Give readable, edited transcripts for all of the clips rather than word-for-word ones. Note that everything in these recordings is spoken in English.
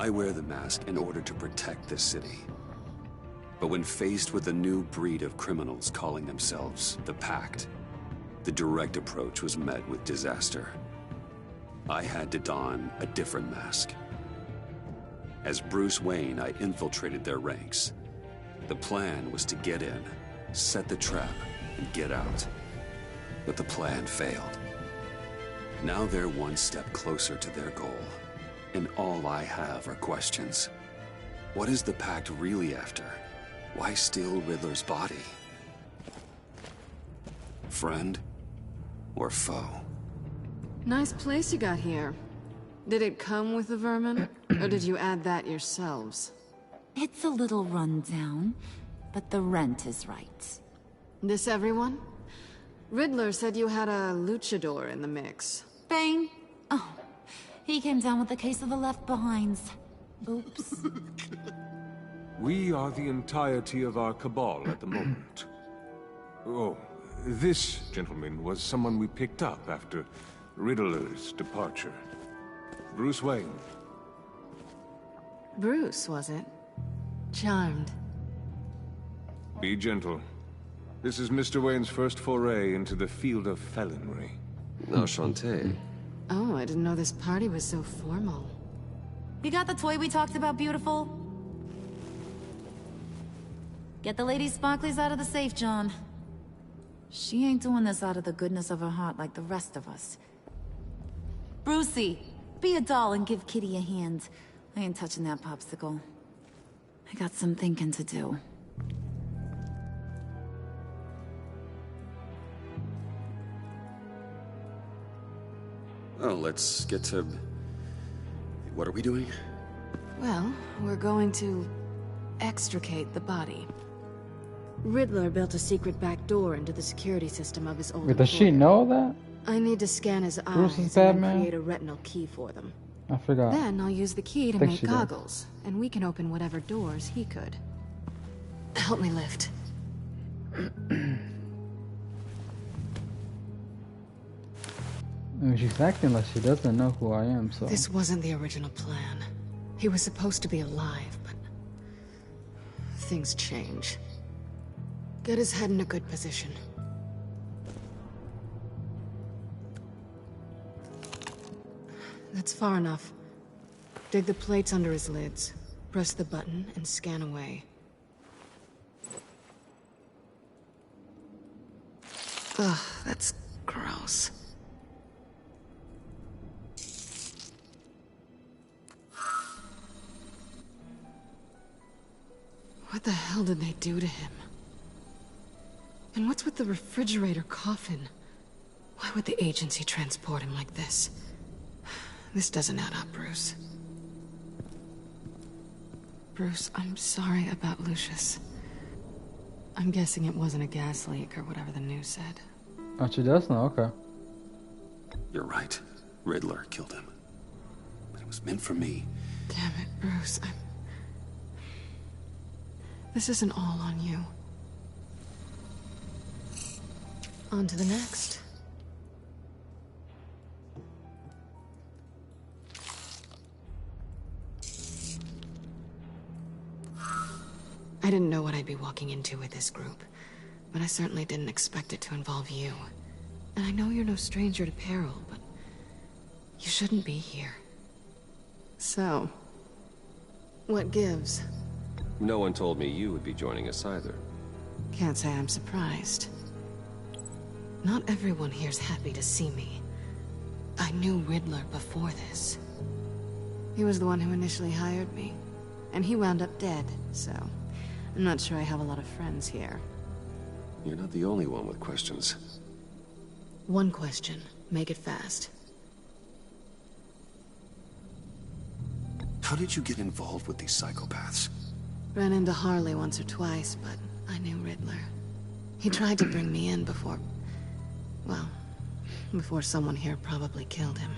I wear the mask in order to protect this city. But when faced with a new breed of criminals calling themselves the Pact, the direct approach was met with disaster. I had to don a different mask. As Bruce Wayne, I infiltrated their ranks. The plan was to get in, set the trap, and get out. But the plan failed. Now they're one step closer to their goal, and all I have are questions. What is the Pact really after? Why steal Riddler's body? Friend or foe? Nice place you got here. Did it come with the vermin, or did you add that yourselves? It's a little rundown, but the rent is right. This everyone? Riddler said you had a luchador in the mix. Bane? Oh, he came down with a case of the left behinds. Oops. We are the entirety of our cabal at the moment. Oh, this gentleman was someone we picked up after Riddler's departure. Bruce Wayne. Bruce, was it? Charmed. Be gentle. This is Mr. Wayne's first foray into the field of felonry. Enchanté. Oh, I didn't know this party was so formal. You got the toy we talked about, beautiful? Get the lady sparklies out of the safe, John. She ain't doing this out of the goodness of her heart like the rest of us. Brucey, be a doll and give Kitty a hand. I ain't touching that popsicle. I got some thinking to do. Oh, let's get to... What are we doing? Well, we're going to extricate the body. Riddler built a secret back door into the security system of his old Wait, does she know that? I need to scan his Bruce eyes is and then Batman? create a retinal key for them. I forgot. Then I'll use the key to Think make she did. goggles, and we can open whatever doors he could. Help me lift. I mean, she's acting like she doesn't know who I am, so... This wasn't the original plan. He was supposed to be alive, but... things change. Get his head in a good position. That's far enough. Dig the plates under his lids. Press the button and scan away. Ugh, that's gross. What the hell did they do to him? And what's with the refrigerator coffin? Why would the agency transport him like this? This doesn't add up, Bruce. Bruce, I'm sorry about Lucius. I'm guessing it wasn't a gas leak or whatever the news said. Oh, she does know? Okay. You're right. Riddler killed him. But it was meant for me. Damn it, Bruce. This isn't all on you. On to the next. I didn't know what I'd be walking into with this group, but I certainly didn't expect it to involve you. And I know you're no stranger to peril, but you shouldn't be here. So, what gives? No one told me you would be joining us either. Can't say I'm surprised. Not everyone here's happy to see me. I knew Riddler before this. He was the one who initially hired me, and he wound up dead, so I'm not sure I have a lot of friends here. You're not the only one with questions. One question. Make it fast. How did you get involved with these psychopaths? Ran into Harley once or twice, but I knew Riddler. He tried to bring me in before... well, before someone here probably killed him.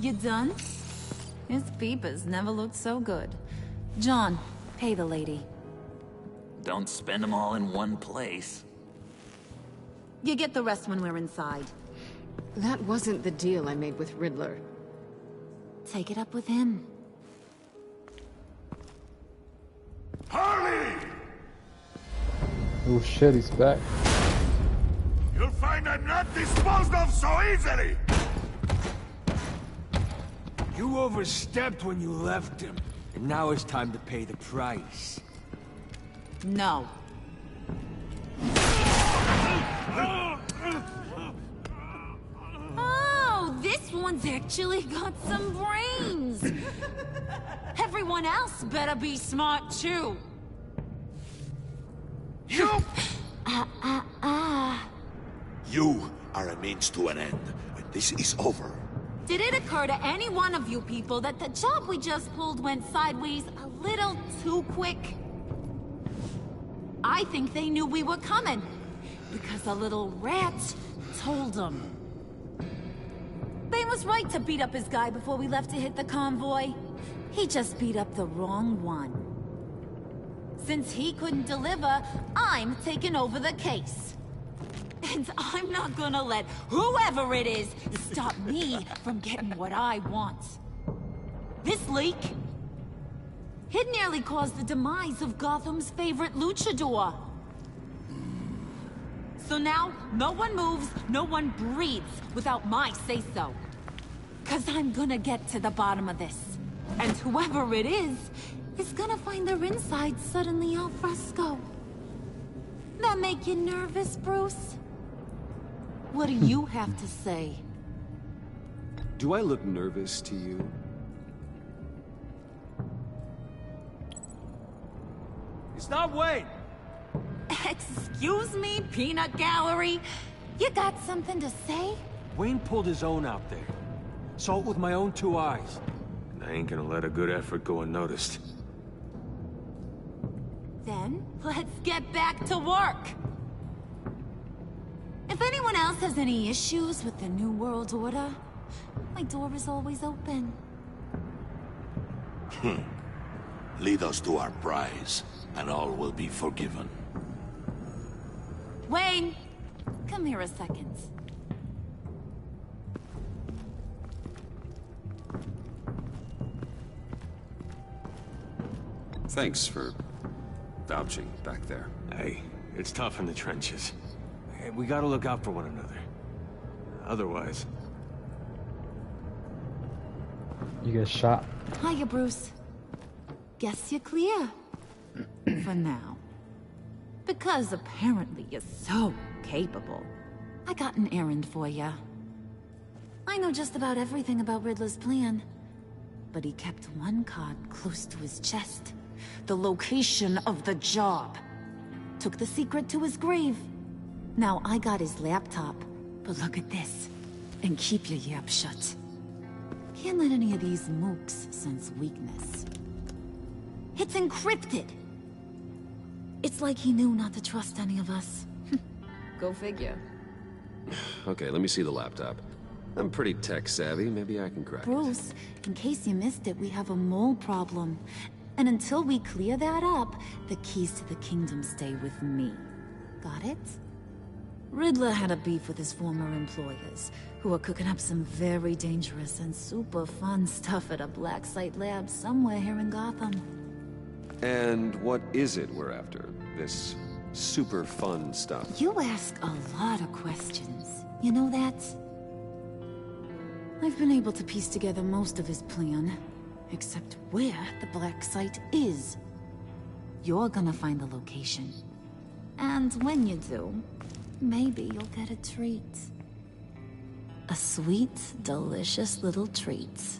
You done? His peepers never looked so good. John, pay the lady. Don't spend them all in one place. You get the rest when we're inside. That wasn't the deal I made with Riddler. Take it up with him. Harley! Oh shit, he's back. You'll find I'm not disposed of so easily! You overstepped when you left him, and now it's time to pay the price. No. Oh, this one's actually got some brains. Everyone else better be smart too. You! You are a means to an end. When this is over, Did it occur to any one of you people that the job we just pulled went sideways a little too quick? I think they knew we were coming, because a little rat told them. Bane was right to beat up his guy before we left to hit the convoy. He just beat up the wrong one. Since he couldn't deliver, I'm taking over the case. And I'm not gonna let whoever it is stop me from getting what I want. This leak, it nearly caused the demise of Gotham's favorite luchador. So now, no one moves, no one breathes without my say-so. 'Cause I'm gonna get to the bottom of this. And whoever it is gonna find their inside suddenly al fresco. That make you nervous, Bruce? What do you have to say? Do I look nervous to you? Stop waiting! Excuse me, peanut gallery? You got something to say? Wayne pulled his own out there. Saw it with my own two eyes. And I ain't gonna let a good effort go unnoticed. Then, let's get back to work. If anyone else has any issues with the New World Order, my door is always open. lead us to our prize, and all will be forgiven. Wayne, come here a second. Thanks for vouching back there. Hey, it's tough in the trenches. Hey, we gotta look out for one another. Otherwise... You get shot. Hiya, Bruce. Guess you're clear. For now. Because apparently you're so capable. I got an errand for ya. I know just about everything about Riddler's plan. But he kept one card close to his chest. The location of the job. Took the secret to his grave. Now I got his laptop. But look at this. And keep your yap shut. Can't let any of these mooks sense weakness. It's encrypted! It's like he knew not to trust any of us. Go figure. Okay, let me see the laptop. I'm pretty tech-savvy. Maybe I can crack it. Bruce, in case you missed it, we have a mole problem. And until we clear that up, the keys to the kingdom stay with me. Got it? Riddler had a beef with his former employers, who are cooking up some very dangerous and super fun stuff at a black site lab somewhere here in Gotham. And what is it we're after? This super fun stuff? You ask a lot of questions. You know that? I've been able to piece together most of his plan, except where the black site is. You're gonna find the location. And when you do, maybe you'll get a treat. A sweet, delicious little treat.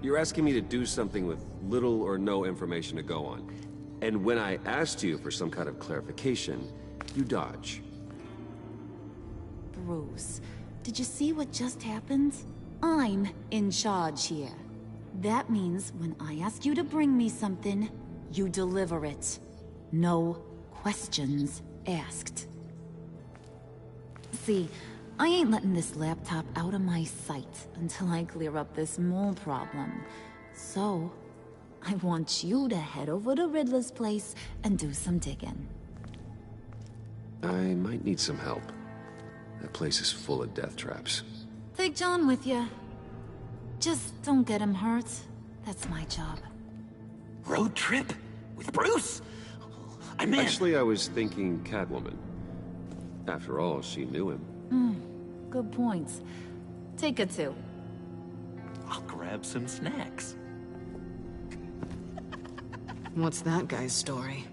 You're asking me to do something with little or no information to go on. And when I asked you for some kind of clarification, you dodge. Bruce, did you see what just happened? I'm in charge here. That means when I ask you to bring me something, you deliver it. No questions asked. See, I ain't letting this laptop out of my sight until I clear up this mole problem. So, I want you to head over to Riddler's place and do some digging. I might need some help. That place is full of death traps. Take John with you. Just don't get him hurt. That's my job. Road trip? With Bruce? I'm in. Actually, I was thinking Catwoman. After all, she knew him. Good points. Take her too. I'll grab some snacks. What's that guy's story?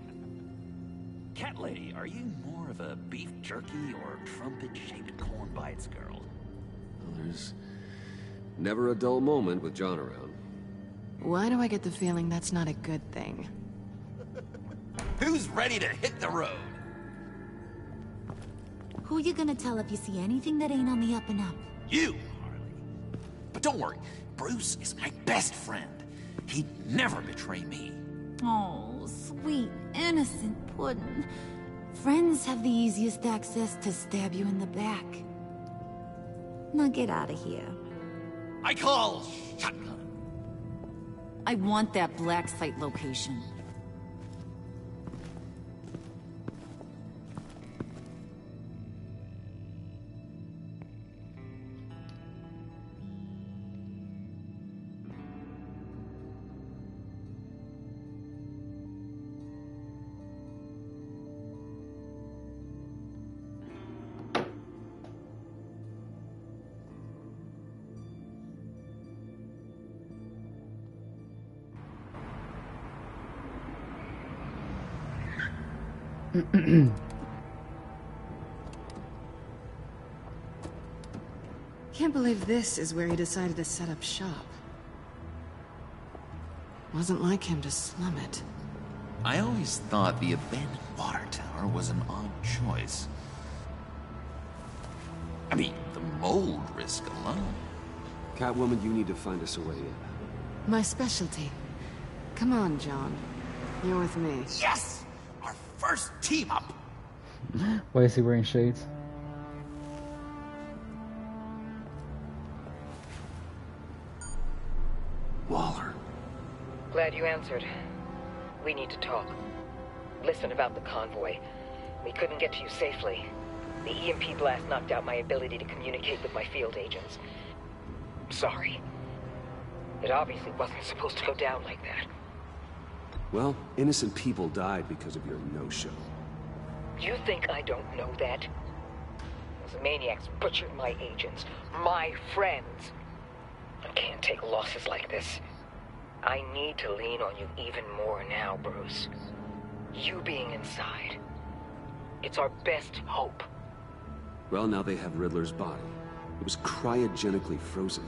Cat lady, are you more of a beef jerky or trumpet-shaped corn bites girl? Well, there's never a dull moment with John around. Why do I get the feeling that's not a good thing? Who's ready to hit the road? Who you gonna tell if you see anything that ain't on the up and up? You, Harley. But don't worry, Bruce is my best friend. He'd never betray me. Oh, sweet, innocent puddin'. Friends have the easiest access to stab you in the back. Now get out of here. I call shotgun. I want that black site location. Can't believe this is where he decided to set up shop. Wasn't like him to slum it. I always thought the abandoned water tower was an odd choice. I mean, the mold risk alone. Catwoman, you need to find us a way in. My specialty. Come on, John. You're with me. Yes! Our first team up! Why is he wearing shades? Waller. Glad you answered. We need to talk. Listen about the convoy. We couldn't get to you safely. The EMP blast knocked out my ability to communicate with my field agents. Sorry. It obviously wasn't supposed to go down like that. Well, innocent people died because of your no-show. You think I don't know that? Those maniacs butchered my agents, my friends. I can't take losses like this. I need to lean on you even more now, Bruce. You being inside. It's our best hope. Well, now they have Riddler's body. It was cryogenically frozen.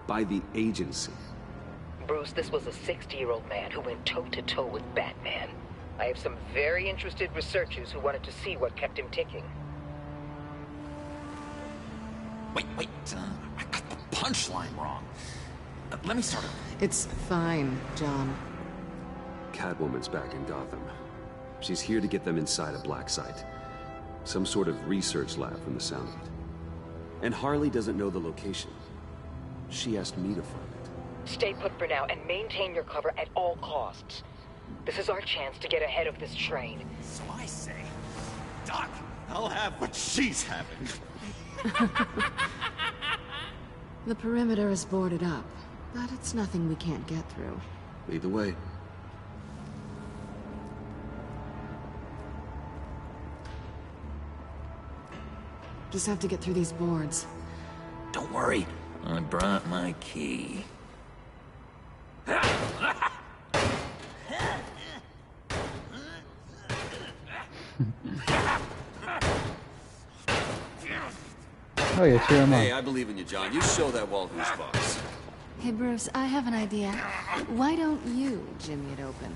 By the agency. Bruce, this was a 60-year-old man who went toe-to-toe with Batman. I have some very interested researchers who wanted to see what kept him ticking. Wait, I got the punchline wrong. Let me start over. It's fine, John. Catwoman's back in Gotham. She's here to get them inside a black site. Some sort of research lab from the sound of it. And Harley doesn't know the location. She asked me to find it. Stay put for now and maintain your cover at all costs. This is our chance to get ahead of this train. So I say, Doc, I'll have what she's having. The perimeter is boarded up, but it's nothing we can't get through. Lead the way. Just have to get through these boards. Don't worry, I brought my key. Oh yeah, cheer him Hey, up. I believe in you, John. You show that wall who's boss. Hey, Bruce, I have an idea. Why don't you jimmy it open?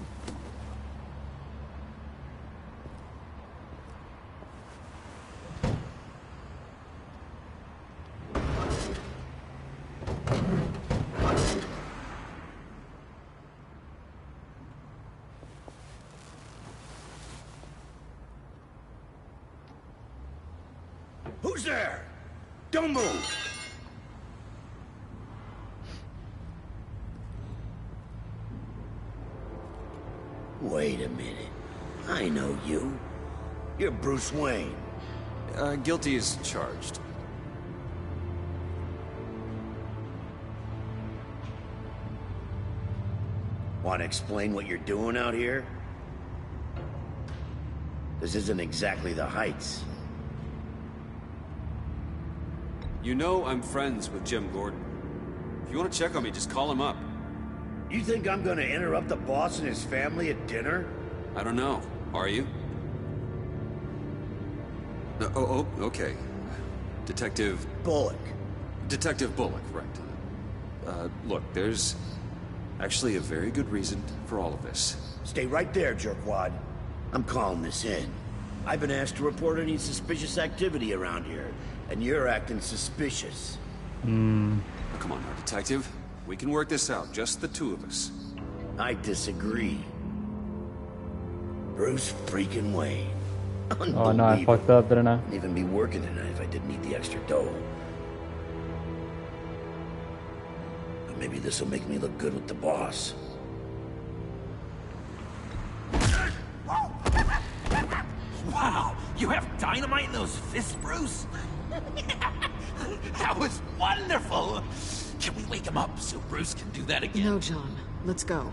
Who's there? Don't move! Wait a minute. I know you. You're Bruce Wayne. Guilty as charged. Want to explain what you're doing out here? This isn't exactly the Heights. You know I'm friends with Jim Gordon. If you want to check on me, just call him up. You think I'm gonna interrupt the boss and his family at dinner? I don't know. Are you? Okay. Detective... Bullock. Detective Bullock, right. Look, there's actually a very good reason for all of this. Stay right there, jerkwad. I'm calling this in. I've been asked to report any suspicious activity around here, and you're acting suspicious. Come on now, Detective. We can work this out, just the two of us. I disagree. Bruce freaking Wayne. Oh no, I fucked up, didn't I? I'd even be working tonight if I didn't need the extra dough. But maybe this will make me look good with the boss. Wow, you have dynamite in those fists, Bruce? That was wonderful! Can we wake him up so Bruce can do that again? No, John. Let's go.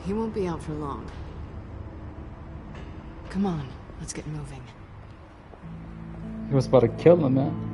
He won't be out for long. Come on, let's get moving. He was about to kill him, man.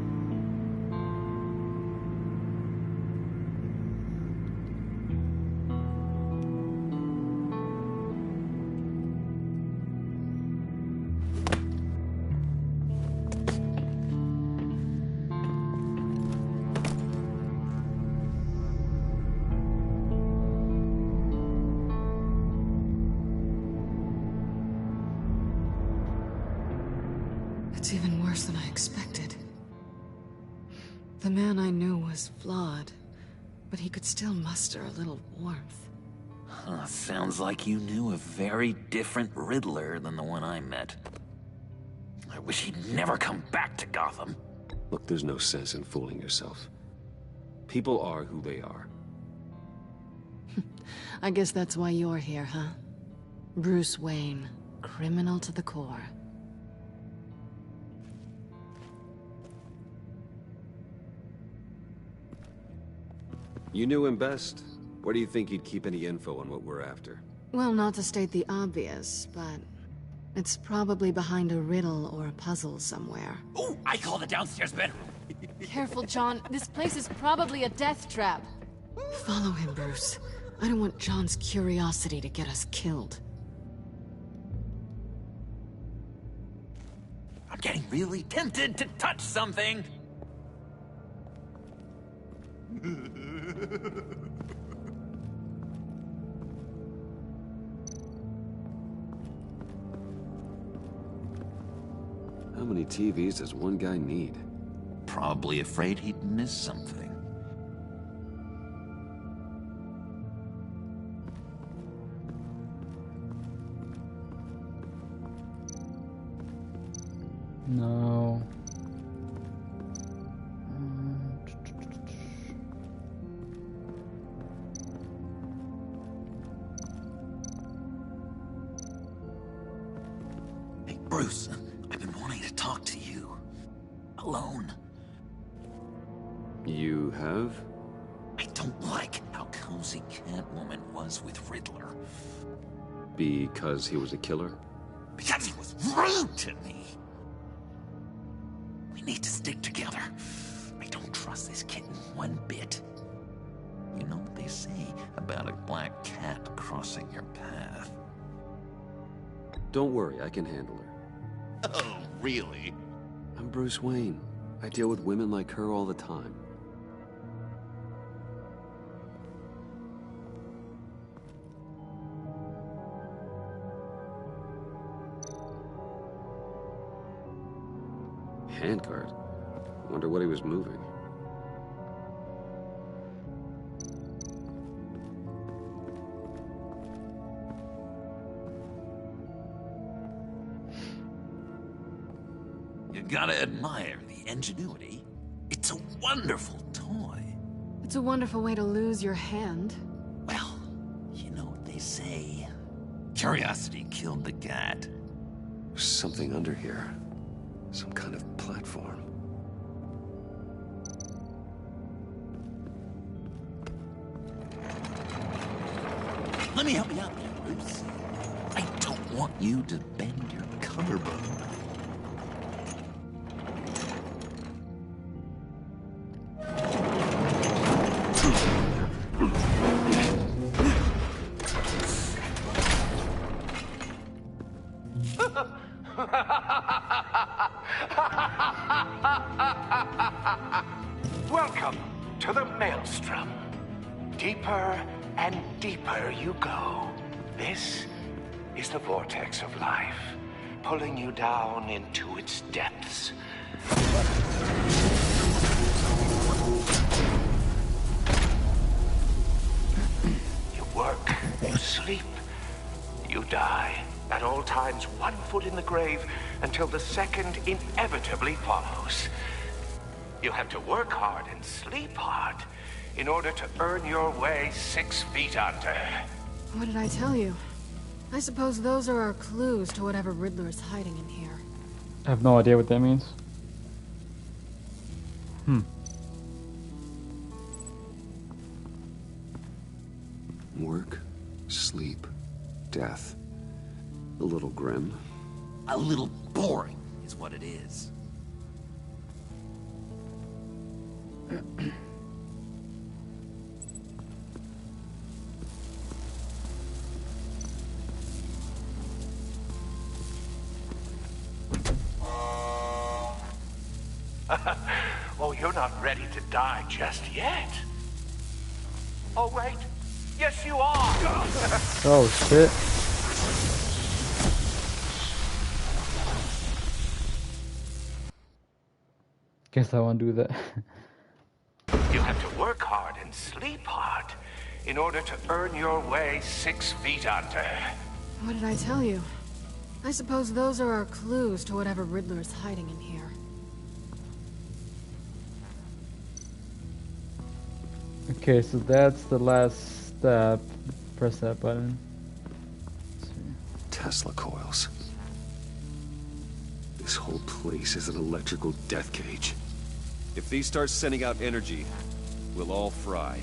It's even worse than I expected. The man I knew was flawed, but he could still muster a little warmth. Sounds like you knew a very different Riddler than the one I met. I wish he'd never come back to Gotham. Look, there's no sense in fooling yourself. People are who they are. I guess that's why you're here, huh? Bruce Wayne, criminal to the core. You knew him best. Where do you think he'd keep any info on what we're after? Well, not to state the obvious, but it's probably behind a riddle or a puzzle somewhere. Oh, I call the downstairs bedroom. Careful, John. This place is probably a death trap. Follow him, Bruce. I don't want John's curiosity to get us killed. I'm getting really tempted to touch something. How many TVs does one guy need? Probably afraid he'd miss something. No. Hey, Bruce, I've been wanting to talk to you. Alone. You have? I don't like how cozy Catwoman was with Riddler. Because he was a killer? Because he was rude to me. We need to stick together. I don't trust this kitten one bit. You know what they say about a black cat crossing your path? Don't worry, I can handle her. Oh, really? I'm Bruce Wayne. I deal with women like her all the time. Handcart? Wonder what he was moving. You gotta admire the ingenuity. It's a wonderful toy. It's a wonderful way to lose your hand. Well, you know what they say. Curiosity killed the cat. There's something under here. Some kind of platform. Let me help you out there, Bruce. I don't want you to bend your collarbone. Welcome to the Maelstrom. Deeper and deeper you go. This is the vortex of life, pulling you down into its depths. You work, you sleep, you die. At all times, one foot in the grave until the second inevitably follows. You have to work hard and sleep hard in order to earn your way 6 feet under. What did I tell you? I suppose those are our clues to whatever Riddler is hiding in here. I have no idea what that means. Work, sleep, death. A little grim. A little boring is what it is. Oh, you're not ready to die just yet. Oh, wait. Yes, you are. Oh shit. Guess I won't do that. You have to work hard and sleep hard in order to earn your way 6 feet under. What did I tell you? I suppose those are our clues to whatever Riddler is hiding in here. Okay, so that's the last step. Press that button. Tesla coils. This whole place is an electrical death cage. If these start sending out energy, we'll all fry.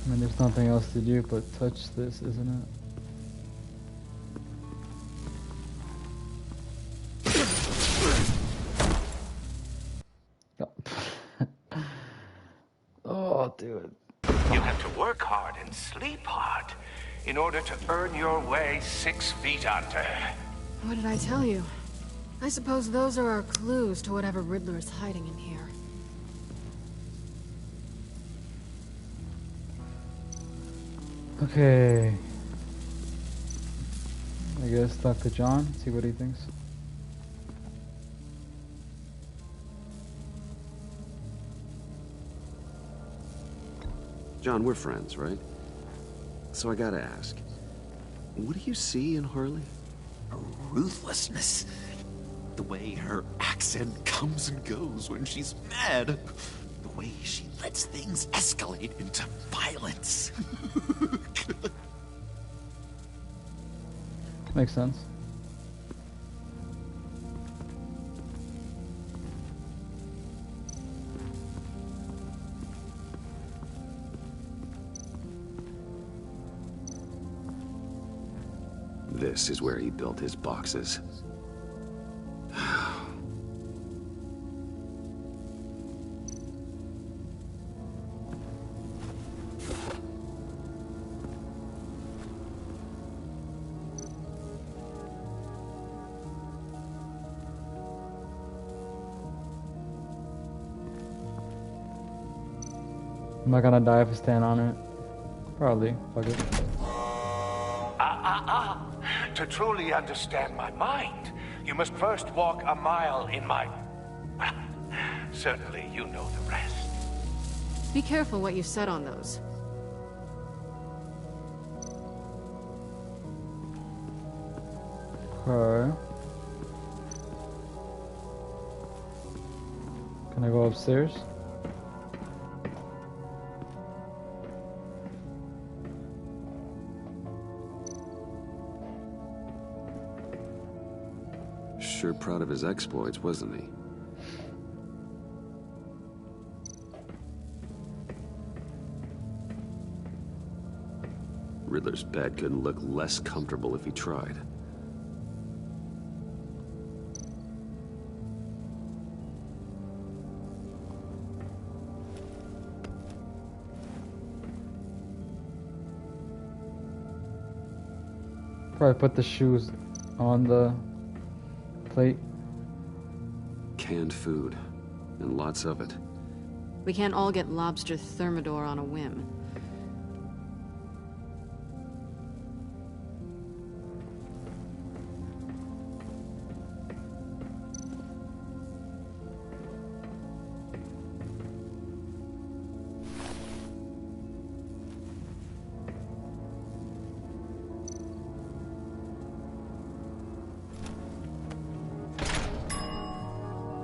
I mean, there's nothing else to do but touch this, isn't it? Oh, dude. You have to work hard and sleep hard in order to earn your way 6 feet under. What did I tell you? I suppose those are our clues to whatever Riddler is hiding in here. Okay. I guess talk to John, see what he thinks. John, we're friends, right? So I gotta ask, what do you see in Harley? Her ruthlessness. The way her accent comes and goes when she's mad. The way she lets things escalate into violence. Makes sense. This is where he built his boxes. Am I gonna die if I stand on it? Probably. Fuck it. To truly understand my mind, you must first walk a mile in my... Well, certainly you know the rest. Be careful what you set on those. Okay. Can I go upstairs? Sure proud of his exploits, wasn't he? Riddler's bed couldn't look less comfortable if he tried. Probably put the shoes on the plate. Canned food, and lots of it. We can't all get lobster thermidor on a whim.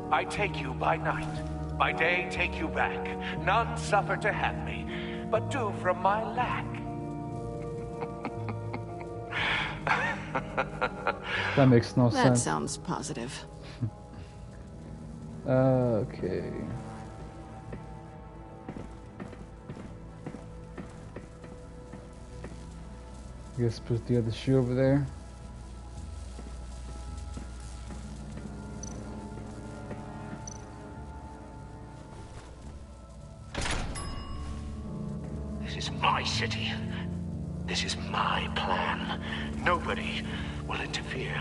I take you by night, by day take you back. None suffer to have me, but do from my lack. That makes no sense. That sounds positive. Okay. I guess put the other shoe over there. This is my city. This is my plan. Nobody will interfere.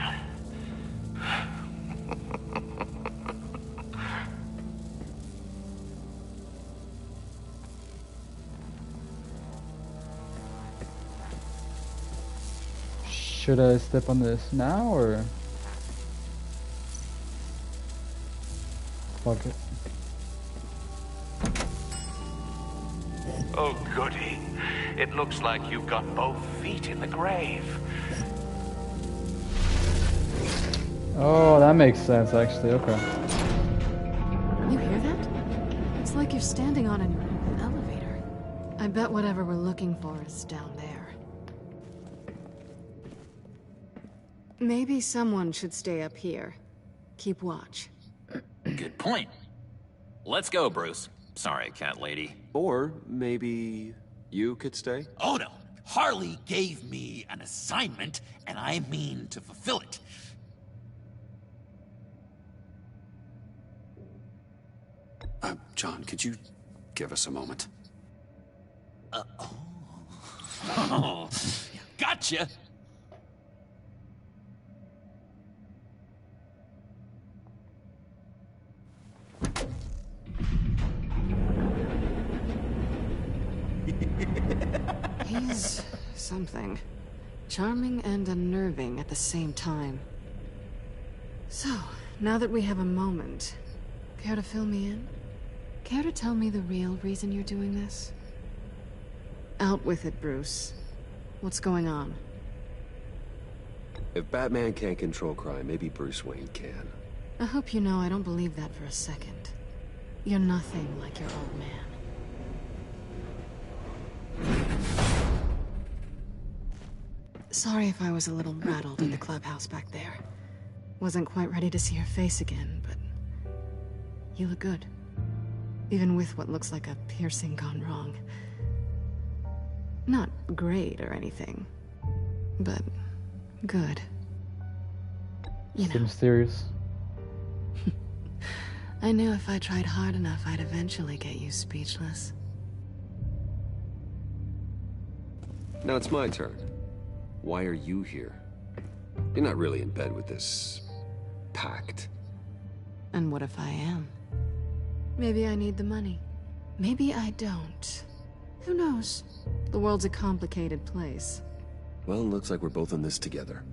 Should I step on this now or fuck it? Oh, goody. It looks like you've got both feet in the grave. Oh, that makes sense actually. Okay. You hear that? It's like you're standing on an elevator. I bet whatever we're looking for is down there. Maybe someone should stay up here. Keep watch. Good point. Let's go, Bruce. Sorry, cat lady. Or maybe you could stay? Oh no. Harley gave me an assignment, and I mean to fulfill it. John, could you give us a moment? Oh, gotcha. He's something. Charming and unnerving at the same time. So, now that we have a moment, care to fill me in? Care to tell me the real reason you're doing this? Out with it, Bruce. What's going on? If Batman can't control crime, maybe Bruce Wayne can. I hope you know I don't believe that for a second. You're nothing like your old man. Sorry if I was a little rattled in the clubhouse back there. Wasn't quite ready to see your face again, but you look good. Even with what looks like a piercing gone wrong. Not great or anything, but good. You Still know. mysterious. I knew if I tried hard enough, I'd eventually get you speechless. Now it's my turn. Why are you here? You're not really in bed with this pact. And what if I am? Maybe I need the money. Maybe I don't. Who knows? The world's a complicated place. Well, looks like we're both in this together.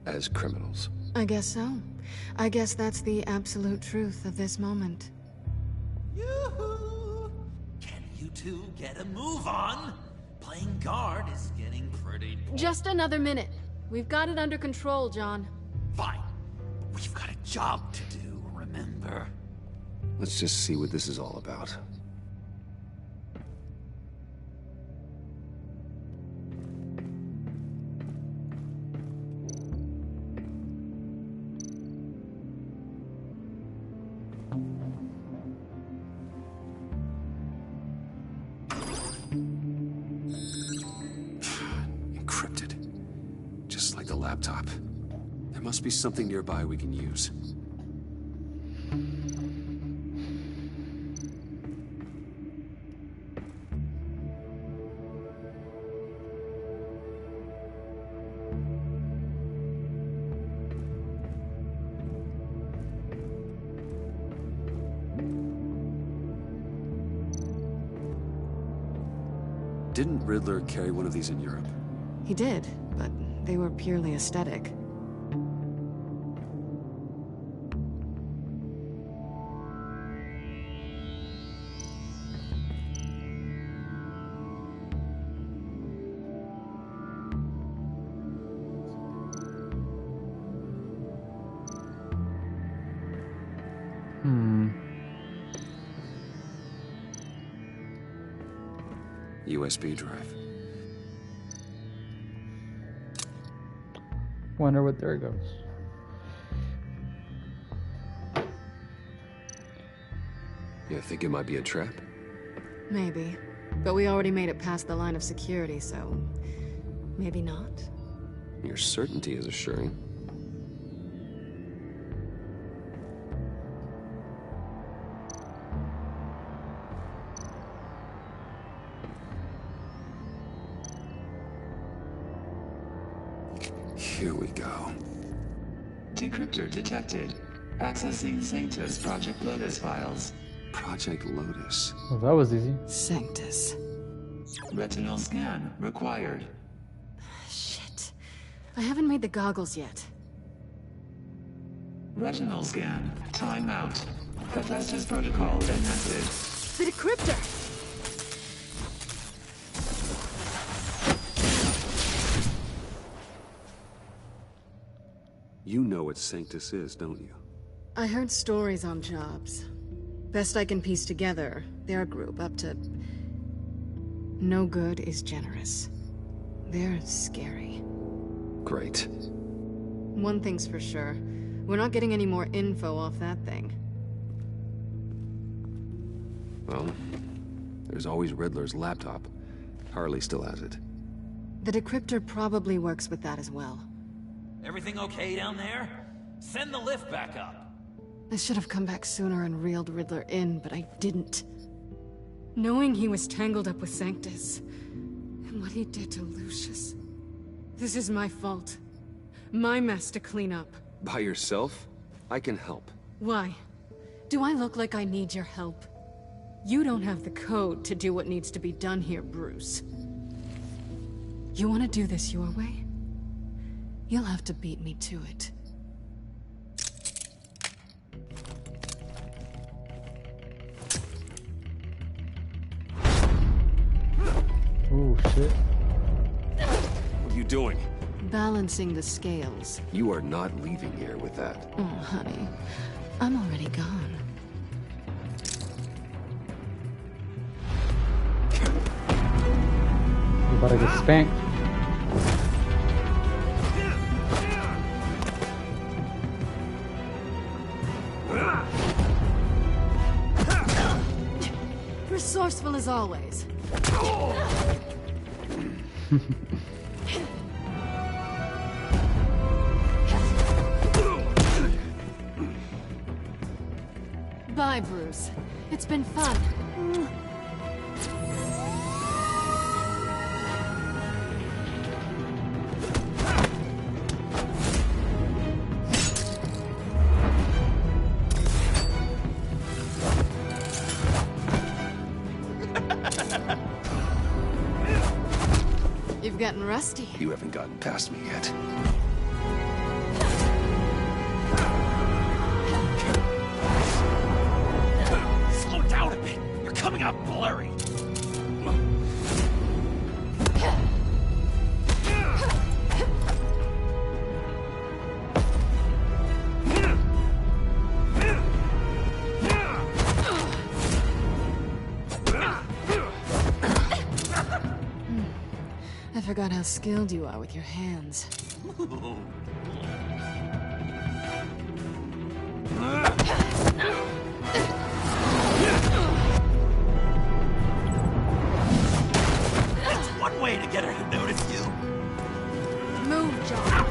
As criminals. I guess so. I guess that's the absolute truth of this moment. Yoo-hoo! Can you two get a move on? Playing guard is getting pretty... Just another minute. We've got it under control, John. Fine. We've got a job to do, remember? Let's just see what this is all about. laptop. There must be something nearby we can use. Didn't Riddler carry one of these in Europe? He did, but they were purely aesthetic. USB drive. Wonder what there goes. You think it might be a trap? Maybe. But we already made it past the line of security, so... maybe not. Your certainty is assuring. Here we go. Decryptor detected. Accessing Sanctus Project Lotus files. Project Lotus. Well, that was easy. Sanctus. Retinal scan required. Shit. I haven't made the goggles yet. Retinal scan. Timeout. Hephaestus protocol enacted. The decryptor! You know what Sanctus is, don't you? I heard stories on jobs. Best I can piece together, they're a group up to... no good is generous. They're scary. Great. One thing's for sure. We're not getting any more info off that thing. Well, there's always Riddler's laptop. Harley still has it. The decryptor probably works with that as well. Everything okay down there? Send the lift back up. I should have come back sooner and reeled Riddler in, but I didn't. Knowing he was tangled up with Sanctus, and what he did to Lucius. This is my fault. My mess to clean up. By yourself? I can help. Why? Do I look like I need your help? You don't have the code to do what needs to be done here, Bruce. You want to do this your way? You'll have to beat me to it. Oh, shit. What are you doing? Balancing the scales. You are not leaving here with that. Oh, honey. I'm already gone. You better get spanked. Resourceful as always. Bye, Bruce. It's been fun. You've gotten rusty. You haven't gotten past me yet. Slow down a bit. You're coming out blurry. I forgot how skilled you are with your hands. That's one way to get her to notice you. Move, John.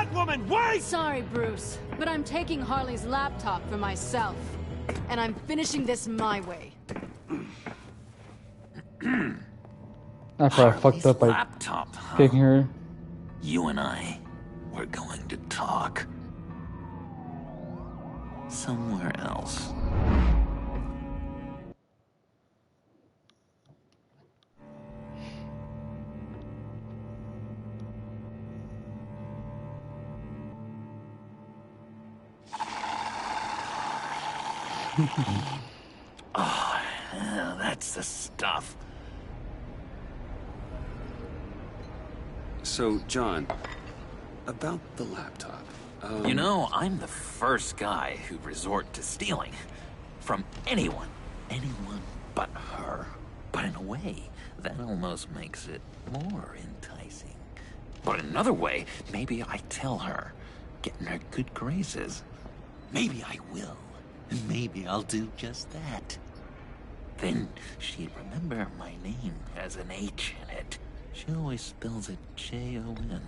Catwoman, wait! Sorry, Bruce, but I'm taking Harley's laptop for myself. And I'm finishing this my way. I probably fucked up by laptop, huh? kicking her. You and I, we're going to talk. Somewhere else. Oh, yeah, that's the stuff. So, John, about the laptop. You know, I'm the first guy who'd resort to stealing. From anyone. Anyone but her. But in a way, that almost makes it more enticing. But in another way, maybe I tell her, get in her good graces. Maybe I will. And maybe I'll do just that. Then she'd remember my name has an H in it. She always spells it J-O-N.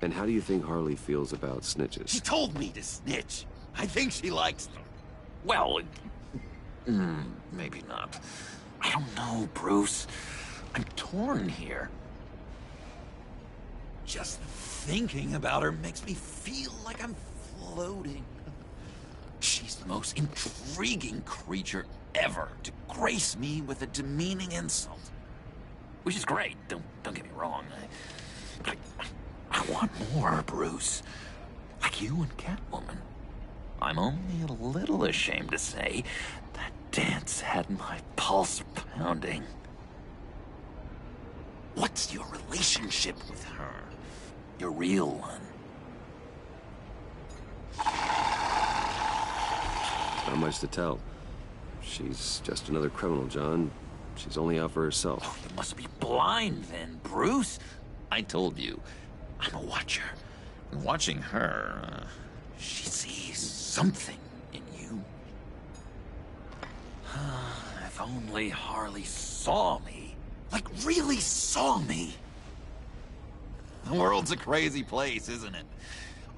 And how do you think Harley feels about snitches? She told me to snitch. I think she likes them. Well, maybe not. I don't know, Bruce. I'm torn here. Just thinking about her makes me feel like I'm floating. She's the most intriguing creature ever to grace me with a demeaning insult. Which is great, don't get me wrong. I want more, Bruce. Like you and Catwoman. I'm only a little ashamed to say that dance had my pulse pounding. What's your relationship with her? Your real one. Not much to tell. She's just another criminal, John. She's only out for herself. Oh, you must be blind then, Bruce. I told you, I'm a watcher. And watching her, she sees something in you. If only Harley saw me. Like, really saw me. The world's a crazy place, isn't it?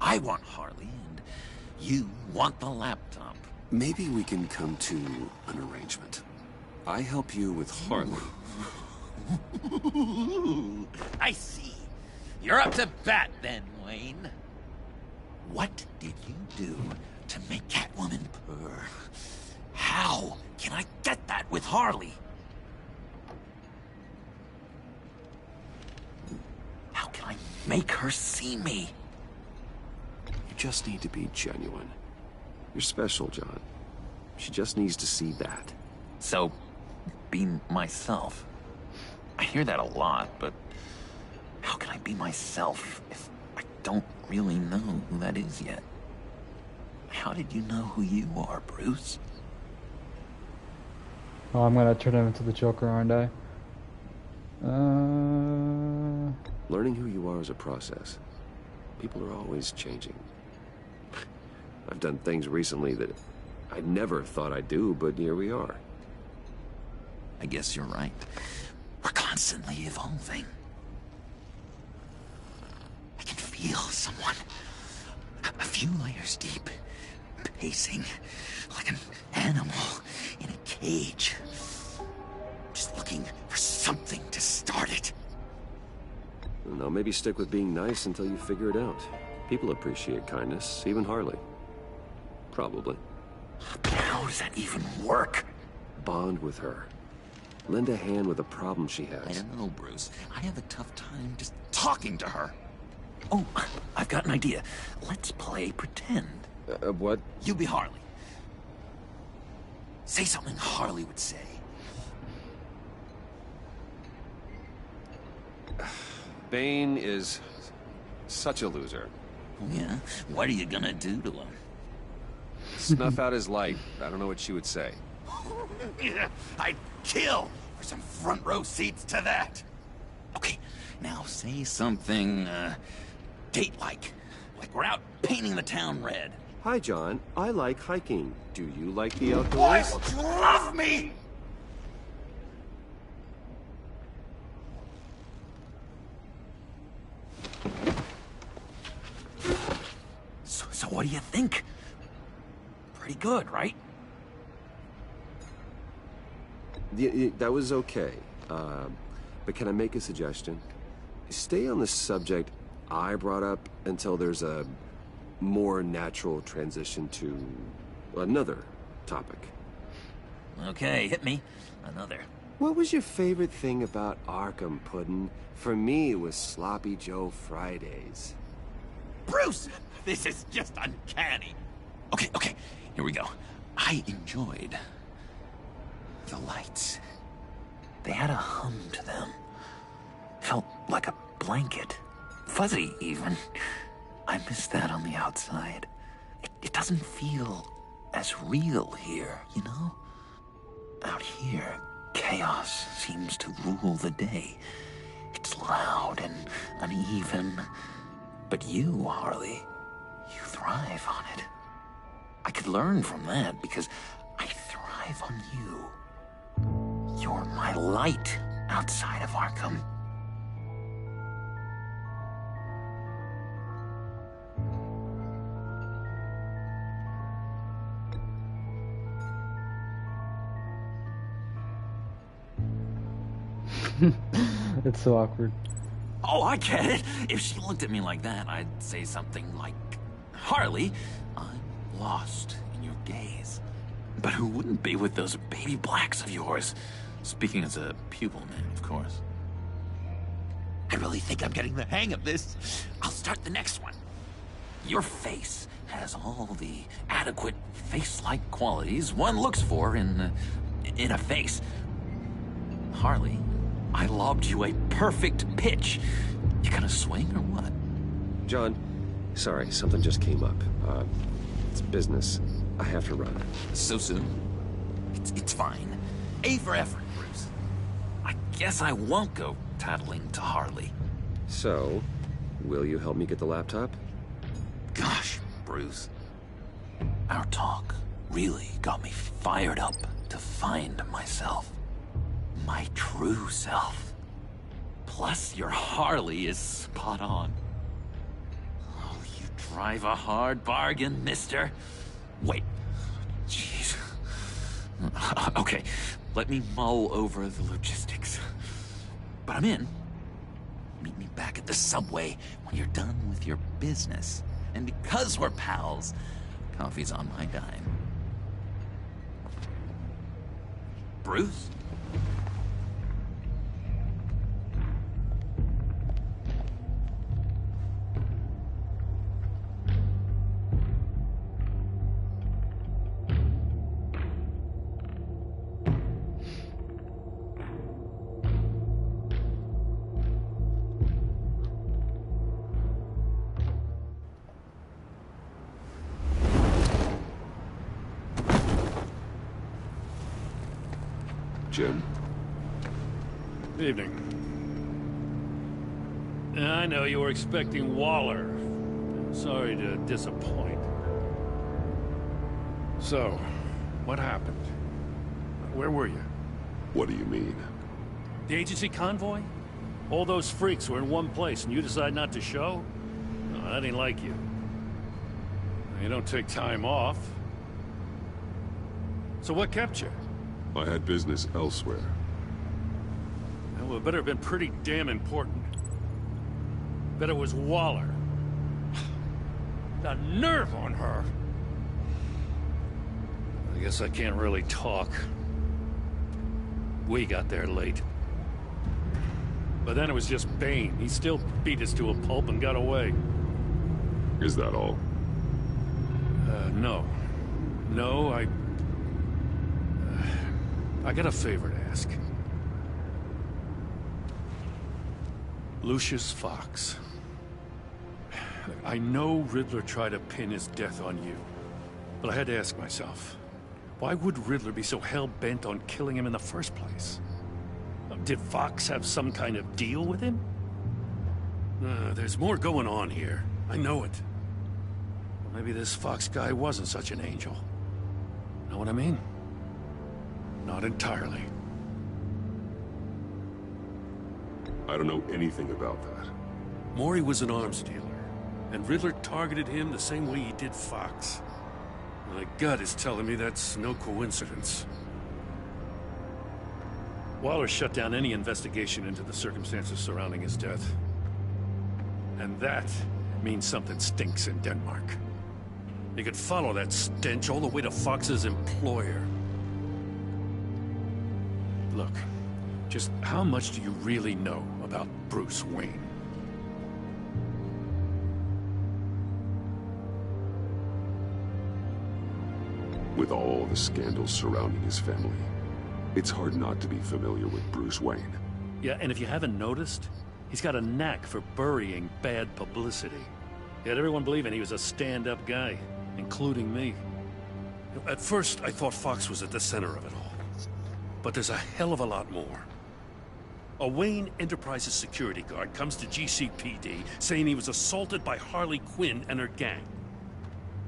I want Harley, and you want the laptop. Maybe we can come to an arrangement. I help you with Harley. I see. You're up to bat then, Wayne. What did you do to make Catwoman purr? How can I get that with Harley? How can I make her see me? You just need to be genuine. You're special, John. She just needs to see that. So, be myself. I hear that a lot, but how can I be myself if I don't really know who that is yet? How did you know who you are, Bruce? Oh, I'm gonna turn him into the Joker, aren't I? Learning who you are is a process. People are always changing. I've done things recently that I never thought I'd do, but here we are. I guess you're right. We're constantly evolving. I can feel someone a few layers deep, pacing like an animal in a cage. Just looking for something to start it. Now maybe stick with being nice until you figure it out. People appreciate kindness, even Harley. Probably. But how does that even work? Bond with her. Lend a hand with a problem she has. I don't know, Bruce. I have a tough time just talking to her. Oh, I've got an idea. Let's play pretend. What? You be Harley. Say something Harley would say. Bane is such a loser. Yeah? What are you gonna do to him? Snuff out his light. I don't know what she would say. I'd kill for some front row seats to that. Okay, now say something, date-like. Like we're out painting the town red. Hi, John. I like hiking. Do you like the Why outdoors? would you love me? What do you think? Pretty good, right? That was okay. But can I make a suggestion? Stay on the subject I brought up until there's a more natural transition to another topic. Okay, hit me. Another. What was your favorite thing about Arkham, Puddin'? For me, it was Sloppy Joe Fridays. Bruce! This is just uncanny. Okay, here we go. I enjoyed the lights. They had a hum to them. Felt like a blanket. Fuzzy, even. I miss that on the outside. It doesn't feel as real here, you know? Out here, chaos seems to rule the day. It's loud and uneven. But you, Harley, you thrive on it. I could learn from that because I thrive on you. You're my light outside of Arkham. It's so awkward. Oh, I get it. If she looked at me like that, I'd say something like, Harley, I'm lost in your gaze. But who wouldn't be with those baby blacks of yours? Speaking as a pupil man, of course. I really think I'm getting the hang of this. I'll start the next one. Your face has all the adequate face-like qualities one looks for in a face. Harley, I lobbed you a perfect pitch. You gonna swing or what? John, sorry, something just came up. It's business. I have to run. So soon? It's fine. A for effort, Bruce. I guess I won't go tattling to Harley. So, will you help me get the laptop? Gosh, Bruce. Our talk really got me fired up to find myself. My true self. Plus, your Harley is spot on. Oh, you drive a hard bargain, mister. Wait. Jeez. Okay, let me mull over the logistics. But I'm in. Meet me back at the subway when you're done with your business. And because we're pals, coffee's on my dime. Bruce? Jim? Evening. I know you were expecting Waller. Sorry to disappoint. So, what happened? Where were you? What do you mean? The agency convoy? All those freaks were in one place and you decide not to show? No, that ain't like you. You don't take time off. So what kept you? I had business elsewhere. Well, it better have been pretty damn important. Bet it was Waller. The nerve on her! I guess I can't really talk. We got there late. But then it was just Bane. He still beat us to a pulp and got away. Is that all? No. No, I got a favor to ask. Lucius Fox. I know Riddler tried to pin his death on you, but I had to ask myself, why would Riddler be so hell-bent on killing him in the first place? Did Fox have some kind of deal with him? There's more going on here. I know it. Well, maybe this Fox guy wasn't such an angel. Know what I mean? Not entirely. I don't know anything about that. Maury was an arms dealer. And Riddler targeted him the same way he did Fox. My gut is telling me that's no coincidence. Waller shut down any investigation into the circumstances surrounding his death. And that means something stinks in Denmark. You could follow that stench all the way to Fox's employer. Look, just how much do you really know about Bruce Wayne? With all the scandals surrounding his family, it's hard not to be familiar with Bruce Wayne. Yeah, and if you haven't noticed, he's got a knack for burying bad publicity. He had everyone believing he was a stand-up guy, including me. At first, I thought Fox was at the center of it all. But there's a hell of a lot more. A Wayne Enterprises security guard comes to GCPD saying he was assaulted by Harley Quinn and her gang.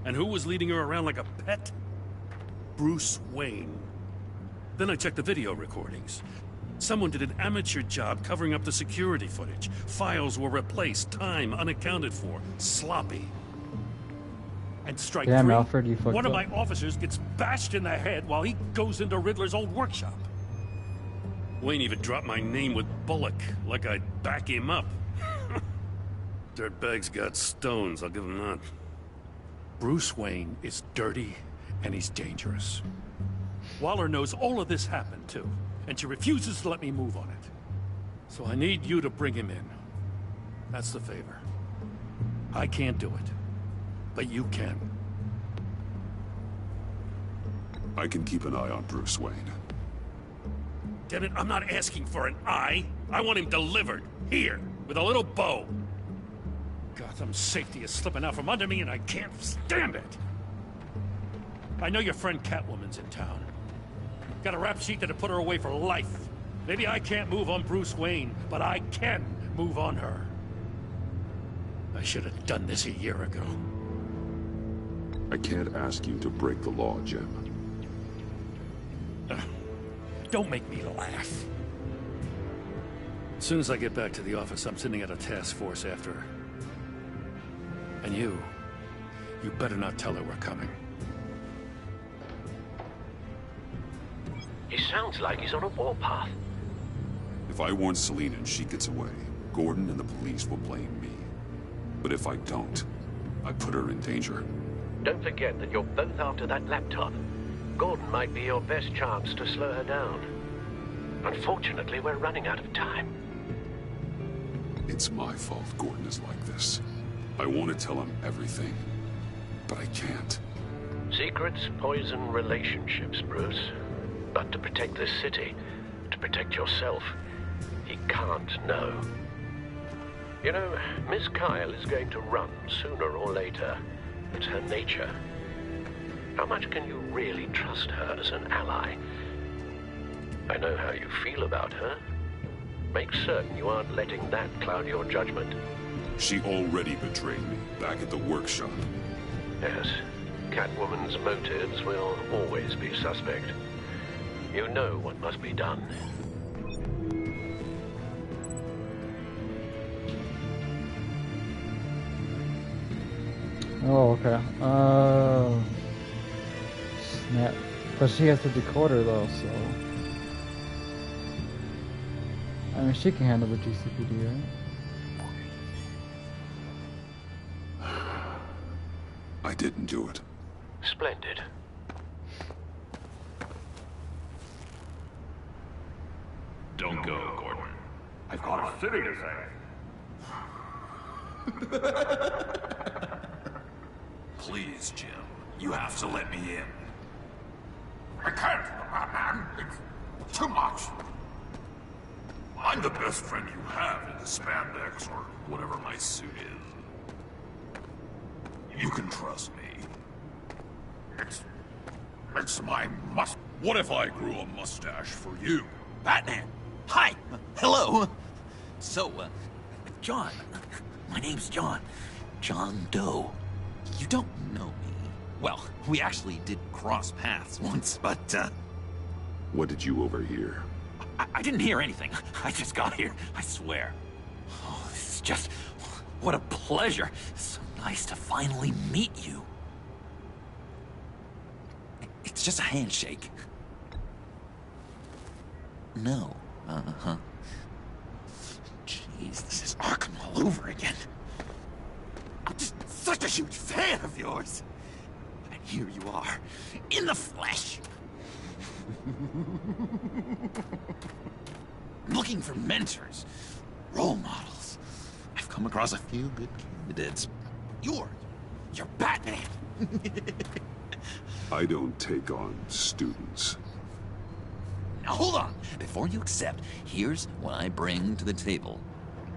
And who was leading her around like a pet? Bruce Wayne. Then I checked the video recordings. Someone did an amateur job covering up the security footage. Files were replaced, time unaccounted for, sloppy. And strike Damn, three, Alfred, you fucked one of up. my officers gets bashed in the head while he goes into Riddler's old workshop. Wayne even dropped my name with Bullock, like I'd back him up. Dirtbag's got stones, I'll give him that. Bruce Wayne is dirty, and he's dangerous. Waller knows all of this happened, too, and she refuses to let me move on it. So I need you to bring him in. That's the favor. I can't do it, but you can. I can keep an eye on Bruce Wayne. Damn it, I'm not asking for an eye. I want him delivered, here, with a little bow. Gotham's safety is slipping out from under me, and I can't stand it. I know your friend Catwoman's in town. Got a rap sheet that'll put her away for life. Maybe I can't move on Bruce Wayne, but I can move on her. I should have done this a year ago. I can't ask you to break the law, Jim. Don't make me laugh. As soon as I get back to the office, I'm sending out a task force after her. And you better not tell her we're coming. He sounds like he's on a warpath. If I warn Selina and she gets away, Gordon and the police will blame me. But if I don't, I put her in danger. Don't forget that you're both after that laptop. Gordon might be your best chance to slow her down. Unfortunately, we're running out of time. It's my fault Gordon is like this. I want to tell him everything, but I can't. Secrets poison relationships, Bruce. But to protect this city, to protect yourself, he can't know. You know, Miss Kyle is going to run sooner or later. It's her nature. How much can you really trust her as an ally? I know how you feel about her. Make certain you aren't letting that cloud your judgment. She already betrayed me back at the workshop. Yes, Catwoman's motives will always be suspect. You know what must be done. Oh, okay. Snap. But she has the decoder though, so. I mean, she can handle the GCPD, right? I didn't do it. Splendid. Don't go, Gordon. I've got a city to save. Please, Jim. You have to let me in. I can't, man. It's too much. I'm the best friend you have in the spandex or whatever my suit is. You can trust me. It's my must. What if I grew a mustache for you? Batman! Hi! Hello! So, John. My name's John. John Doe. You don't know me. Well, we actually did cross paths once, but, What did you overhear? I didn't hear anything. I just got here, I swear. Oh, this is just... What a pleasure. So nice to finally meet you. It's just a handshake. No. Uh-huh. Jeez, this is Arkham all over again. I'm just such a huge fan of yours. And here you are, in the flesh. I'm looking for mentors, role models. I've come across a few good candidates. You're Batman. I don't take on students. Now hold on. Before you accept, here's what I bring to the table.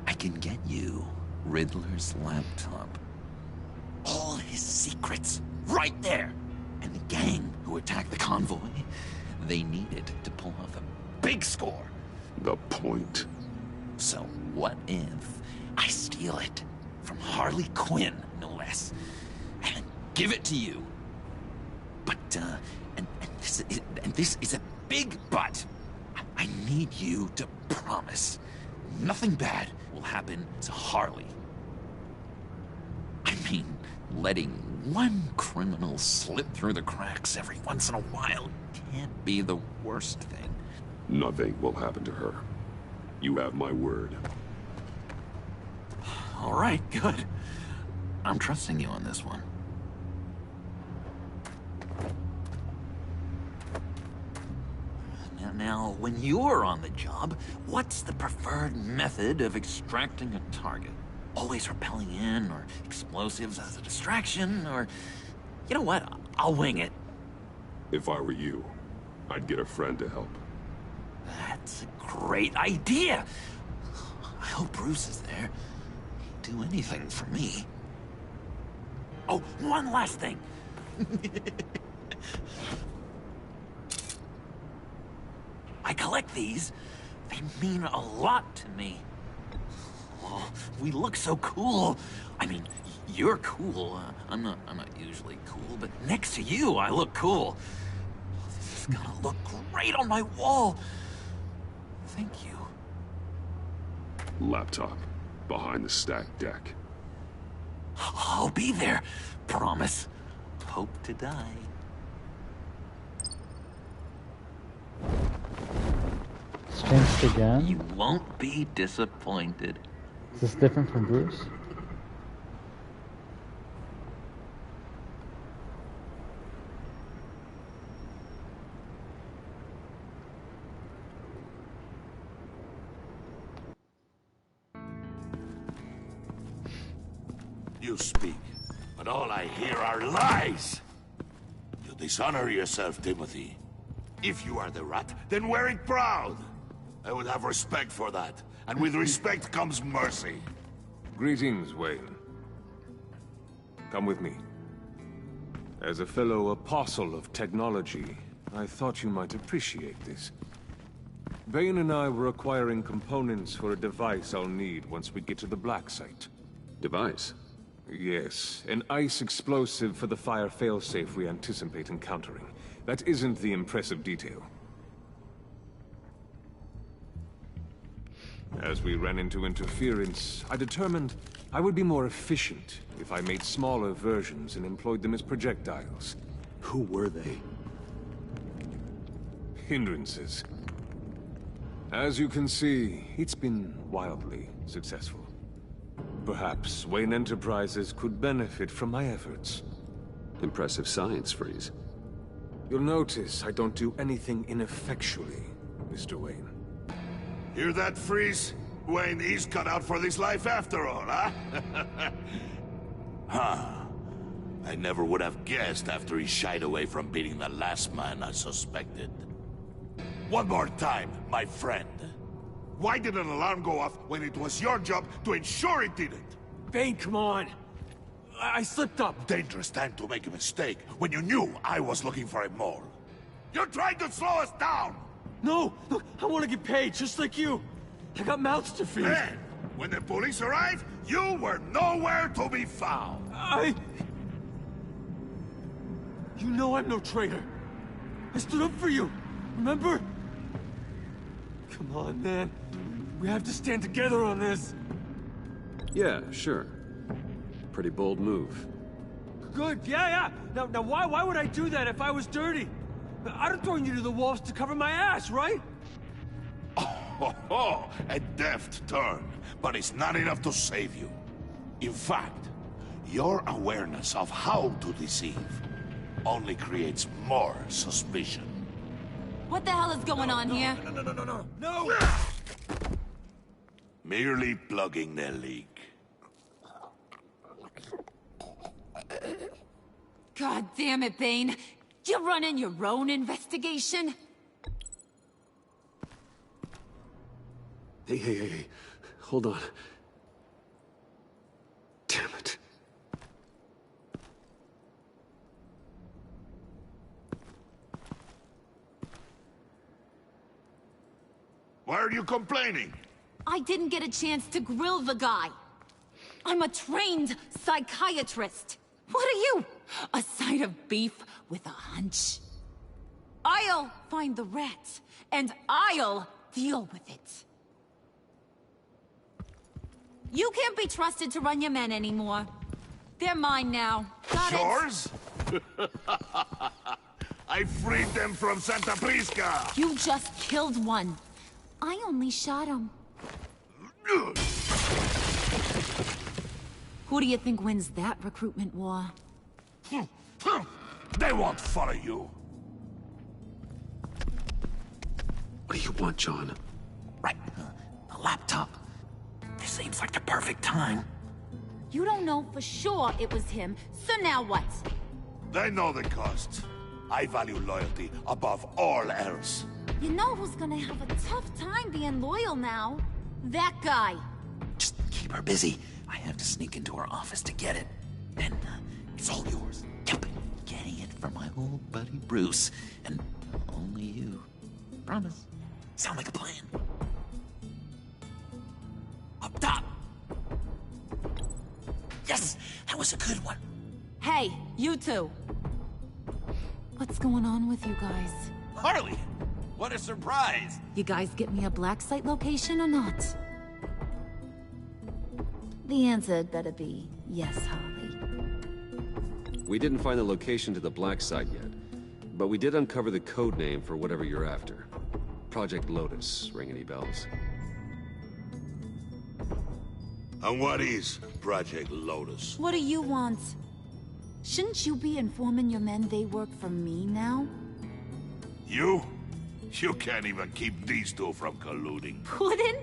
I can get you Riddler's laptop. All his secrets, right there. And the gang who attacked the convoy, they needed to pull off a big score. The point. So what if I steal it from Harley Quinn, no less, and give it to you? But, and this is a big but. I need you to promise nothing bad will happen to Harley. I mean, letting one criminal slip through the cracks every once in a while can't be the worst thing. Nothing will happen to her. You have my word. All right, good. I'm trusting you on this one. Now, when you're on the job, what's the preferred method of extracting a target? Always rappelling in, or explosives as a distraction, or... You know what? I'll wing it. If I were you, I'd get a friend to help. That's a great idea! I hope Bruce is there. He'd do anything for me. Oh, one last thing! I collect these. They mean a lot to me. Oh, we look so cool. I mean, you're cool. I'm not usually cool, but next to you, I look cool. This is gonna look great on my wall. Thank you. Laptop. Behind the stacked deck. I'll be there. Promise. Hope to die. It's changed again? You won't be disappointed. Is this different from Bruce? You speak, but all I hear are lies! You dishonor yourself, Timothy. If you are the rat, then wear it proud! I would have respect for that, and with respect comes mercy. Greetings, Wayne. Come with me. As a fellow apostle of technology, I thought you might appreciate this. Bane and I were acquiring components for a device I'll need once we get to the Black Site. Device? Yes, an ice explosive for the fire failsafe we anticipate encountering. That isn't the impressive detail. As we ran into interference, I determined I would be more efficient if I made smaller versions and employed them as projectiles. Who were they? Hindrances. As you can see, it's been wildly successful. Perhaps Wayne Enterprises could benefit from my efforts. Impressive science, Freeze. You'll notice I don't do anything ineffectually, Mr. Wayne. Hear that, Freeze? Wayne is cut out for this life after all, huh? Huh. I never would have guessed after he shied away from beating the last man I suspected. One more time, my friend. Why did an alarm go off when it was your job to ensure it didn't? Bane, come on! I slipped up! Dangerous time to make a mistake when you knew I was looking for a mole. You're trying to slow us down! No! Look, I want to get paid, just like you! I got mouths to feed! Then, when the police arrived, you were nowhere to be found! You know I'm no traitor! I stood up for you, remember? Come on, man. We have to stand together on this. Yeah, sure. Pretty bold move. Good, yeah. Now why would I do that if I was dirty? I'd have thrown you to the wolves to cover my ass, right? Oh, a deft turn, but it's not enough to save you. In fact, your awareness of how to deceive only creates more suspicion. What the hell is going on here? No! Merely plugging the leak. God damn it, Bane. You're running your own investigation? Hey. Hold on. Damn it. Why are you complaining? I didn't get a chance to grill the guy. I'm a trained psychiatrist. What are you? A side of beef with a hunch? I'll find the rat, and I'll deal with it. You can't be trusted to run your men anymore. They're mine now. Got it? Yours? I freed them from Santa Prisca! You just killed one. I only shot him. Who do you think wins that recruitment war? They won't follow you. What do you want, John? Right. The laptop. This seems like the perfect time. You don't know for sure it was him, so now what? They know the cost. I value loyalty above all else. You know who's gonna have a tough time being loyal now? That guy. Just keep her busy. I have to sneak into her office to get it. And it's all yours. Yep. Getting it from my old buddy Bruce. And only you. Promise. Sound like a plan. Up top. Yes! That was a good one. Hey, you two. What's going on with you guys? Harley! What a surprise! You guys get me a black site location or not? The answer had better be yes, Harley. We didn't find the location to the black site yet, but we did uncover the code name for whatever you're after. Project Lotus. Ring any bells? And what is Project Lotus? What do you want? Shouldn't you be informing your men they work for me now? You? You can't even keep these two from colluding. Puddin'?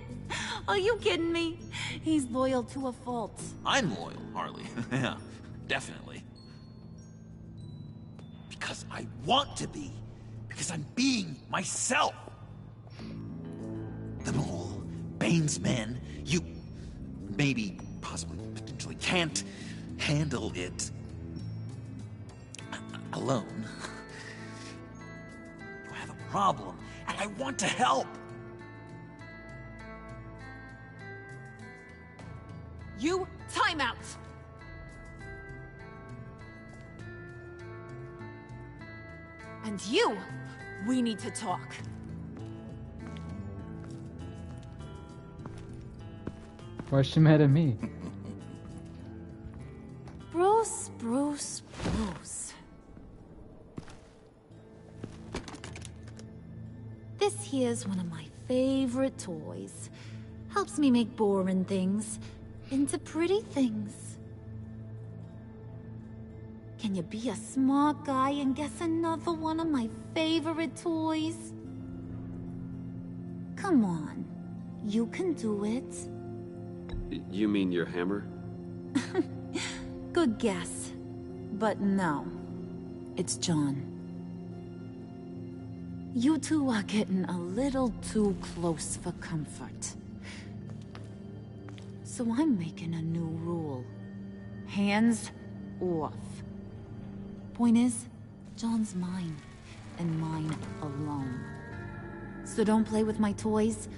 Are you kidding me? He's loyal to a fault. I'm loyal, Harley. Yeah, definitely. Because I want to be. Because I'm being myself. The Mole, Bane's men, you maybe, possibly, potentially can't handle it alone. You have a problem, and I want to help. You, time out! And you, we need to talk. Why's she mad at me? Bruce. This here's one of my favorite toys. Helps me make boring things into pretty things. Can you be a smart guy and guess another one of my favorite toys? Come on, you can do it. You mean your hammer? Good guess. But no, it's John. You two are getting a little too close for comfort. So I'm making a new rule. Hands off. Point is, John's mine, and mine alone. So don't play with my toys,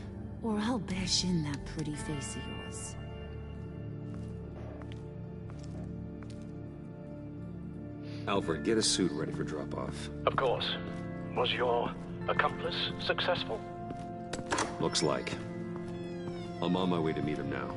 or I'll bash in that pretty face of yours. Alfred, get a suit ready for drop-off. Of course. Was your accomplice successful? Looks like. I'm on my way to meet him now.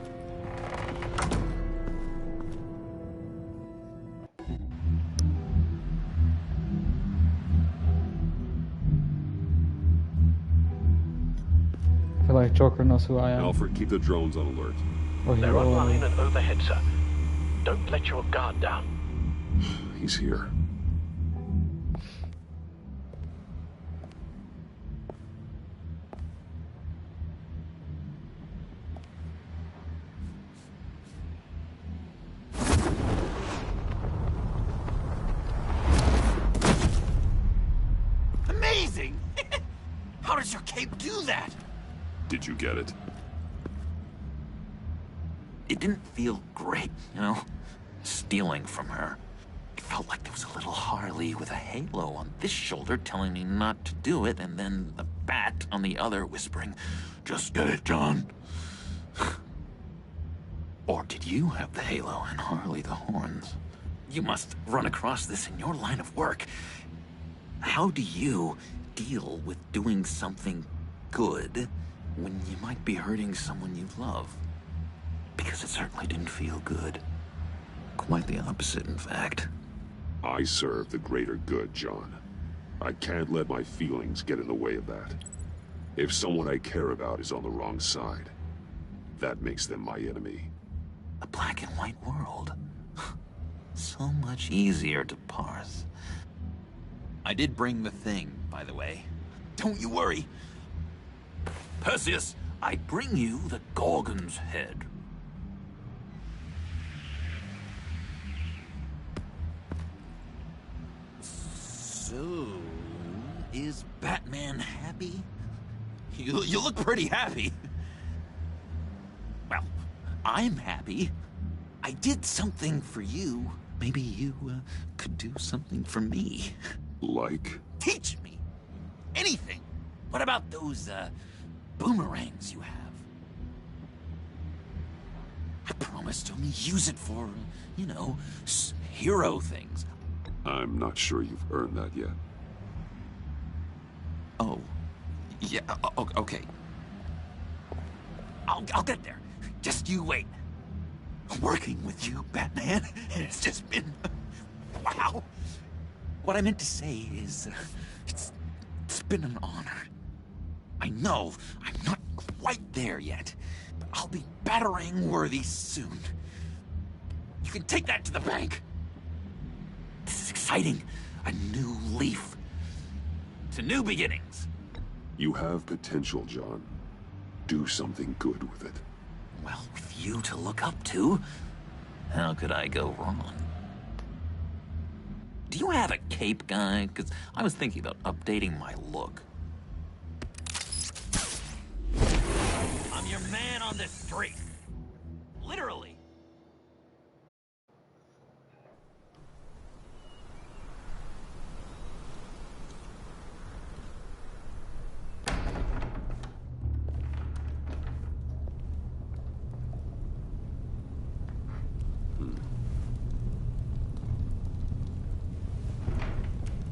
like Joker knows who I am. Alfred, keep the drones on alert. Or They're online and overhead, sir. Don't let your guard down. He's here. Amazing! How does your cape do that? Did you get it? It didn't feel great, you know? Stealing from her. It felt like there was a little Harley with a halo on this shoulder telling me not to do it, and then the bat on the other whispering, "Just get it, John." Or did you have the halo and Harley the horns? You must run across this in your line of work. How do you deal with doing something good when you might be hurting someone you love? Because it certainly didn't feel good. Quite the opposite, in fact. I serve the greater good, John. I can't let my feelings get in the way of that. If someone I care about is on the wrong side, that makes them my enemy. A black and white world. So much easier to parse. I did bring the thing, by the way. Don't you worry. Perseus, I bring you the Gorgon's head. So, is Batman happy? You look pretty happy. Well, I'm happy. I did something for you. Maybe you could do something for me. Like? Teach me. Anything. What about those, boomerangs you have? I promised to only use it for, you know, hero things. I'm not sure you've earned that yet. Oh. Yeah, okay. I'll get there. Just you wait. Working with you, Batman, it's just been... wow. What I meant to say is, it's been an honor. I know I'm not quite there yet, but I'll be battering worthy soon. You can take that to the bank. This is exciting. A new leaf. To new beginnings. You have potential, John. Do something good with it. Well, with you to look up to, how could I go wrong? Do you have a cape, guy? Because I was thinking about updating my look. I'm your man on the street. Literally.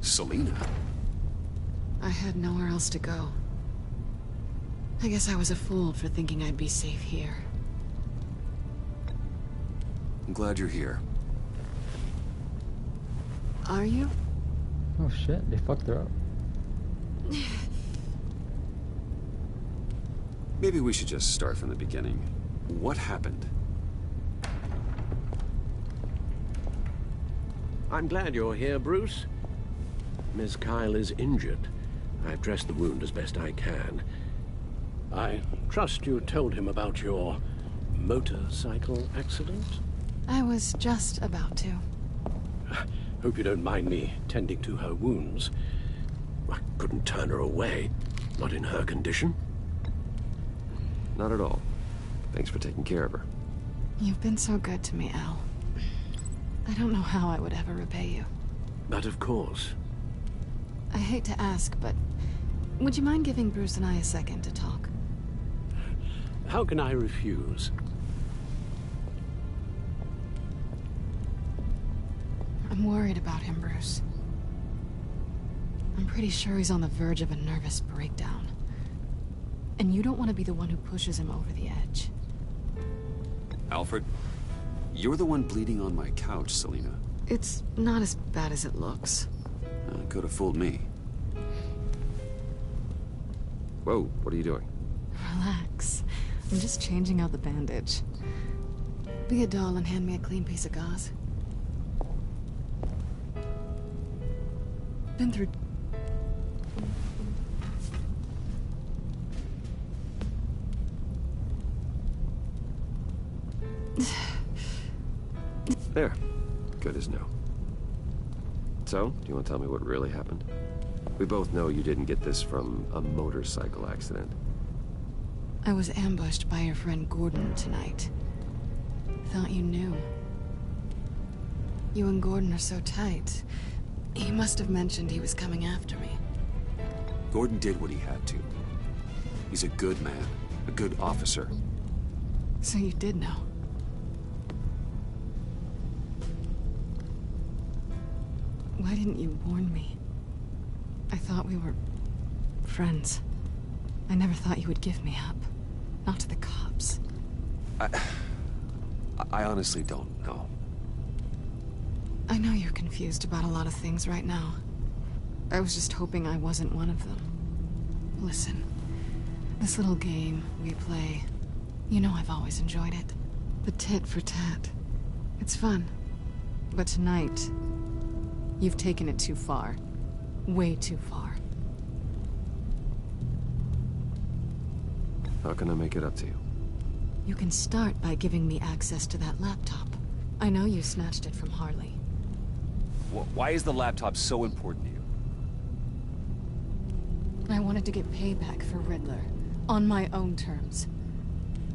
Selina? I had nowhere else to go. I guess I was a fool for thinking I'd be safe here. I'm glad you're here. Are you? Oh shit, they fucked her up. Maybe we should just start from the beginning. What happened? I'm glad you're here, Bruce. Miss Kyle is injured. I've dressed the wound as best I can. I trust you told him about your motorcycle accident? I was just about to. Hope you don't mind me tending to her wounds. I couldn't turn her away, not in her condition. Not at all. Thanks for taking care of her. You've been so good to me, Al. I don't know how I would ever repay you. But of course. I hate to ask, but would you mind giving Bruce and I a second to talk? How can I refuse? I'm worried about him, Bruce. I'm pretty sure he's on the verge of a nervous breakdown. And you don't want to be the one who pushes him over the edge. Alfred, you're the one bleeding on my couch, Selina. It's not as bad as it looks. Could have fooled me. Whoa, what are you doing? Relax. I'm just changing out the bandage. Be a doll and hand me a clean piece of gauze. Been through... There. Good as new. So, do you want to tell me what really happened? We both know you didn't get this from a motorcycle accident. I was ambushed by your friend Gordon tonight. Thought you knew. You and Gordon are so tight. He must have mentioned he was coming after me. Gordon did what he had to. He's a good man, a good officer. So you did know. Why didn't you warn me? I thought we were friends. I never thought you would give me up. Not to the cops. I honestly don't know. I know you're confused about a lot of things right now. I was just hoping I wasn't one of them. Listen, this little game we play, you know I've always enjoyed it. The tit for tat. It's fun. But tonight, you've taken it too far. Way too far. How can I make it up to you? You can start by giving me access to that laptop. I know you snatched it from Harley. Why is the laptop so important to you? I wanted to get payback for Riddler. On my own terms.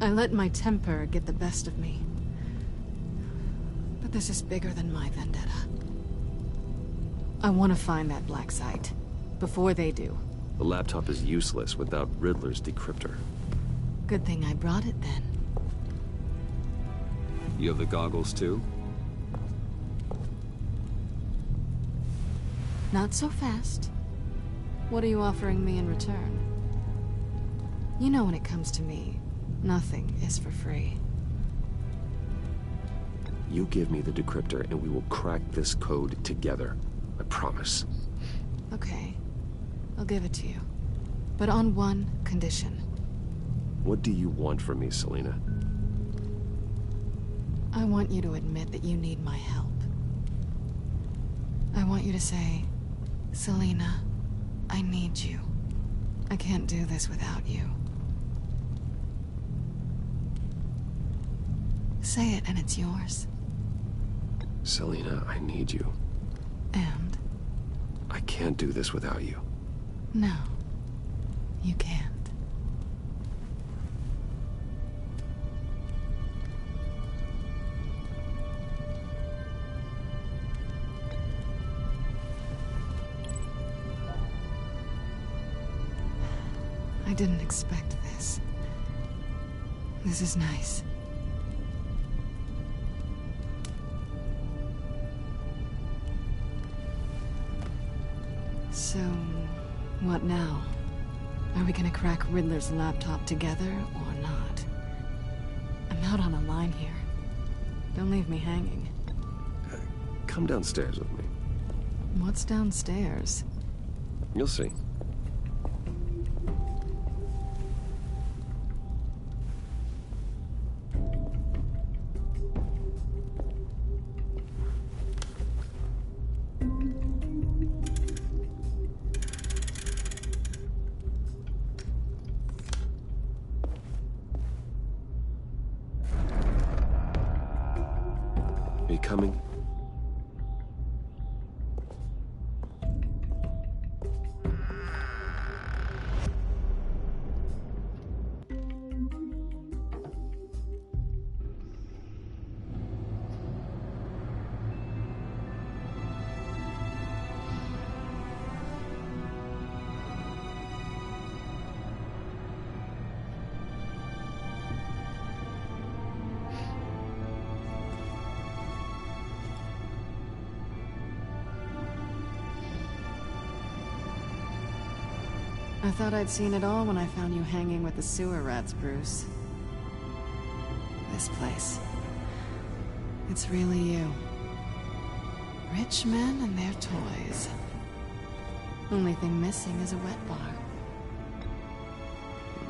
I let my temper get the best of me. But this is bigger than my vendetta. I want to find that black site. Before they do. The laptop is useless without Riddler's decryptor. Good thing I brought it then. You have the goggles too? Not so fast. What are you offering me in return? You know when it comes to me, nothing is for free. You give me the decryptor and we will crack this code together. I promise. Okay. I'll give it to you. But on one condition. What do you want from me, Selina? I want you to admit that you need my help. I want you to say, Selina, I need you. I can't do this without you. Say it and it's yours. Selina, I need you. And? I can't do this without you. No, you can't. I didn't expect this. This is nice. So, what now? Are we gonna crack Riddler's laptop together or not? I'm out on a line here. Don't leave me hanging. Come downstairs with me. What's downstairs? You'll see. Are you coming? I thought I'd seen it all when I found you hanging with the sewer rats, Bruce. This place. It's really you. Rich men and their toys. Only thing missing is a wet bar.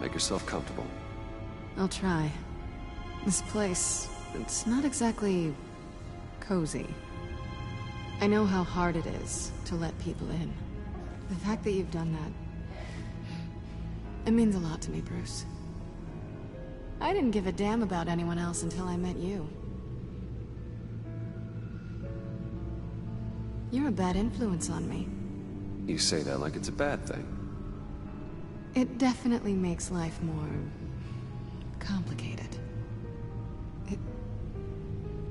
Make yourself comfortable. I'll try. This place, it's not exactly cozy. I know how hard it is to let people in. The fact that you've done that, it means a lot to me, Bruce. I didn't give a damn about anyone else until I met you. You're a bad influence on me. You say that like it's a bad thing. It definitely makes life more complicated.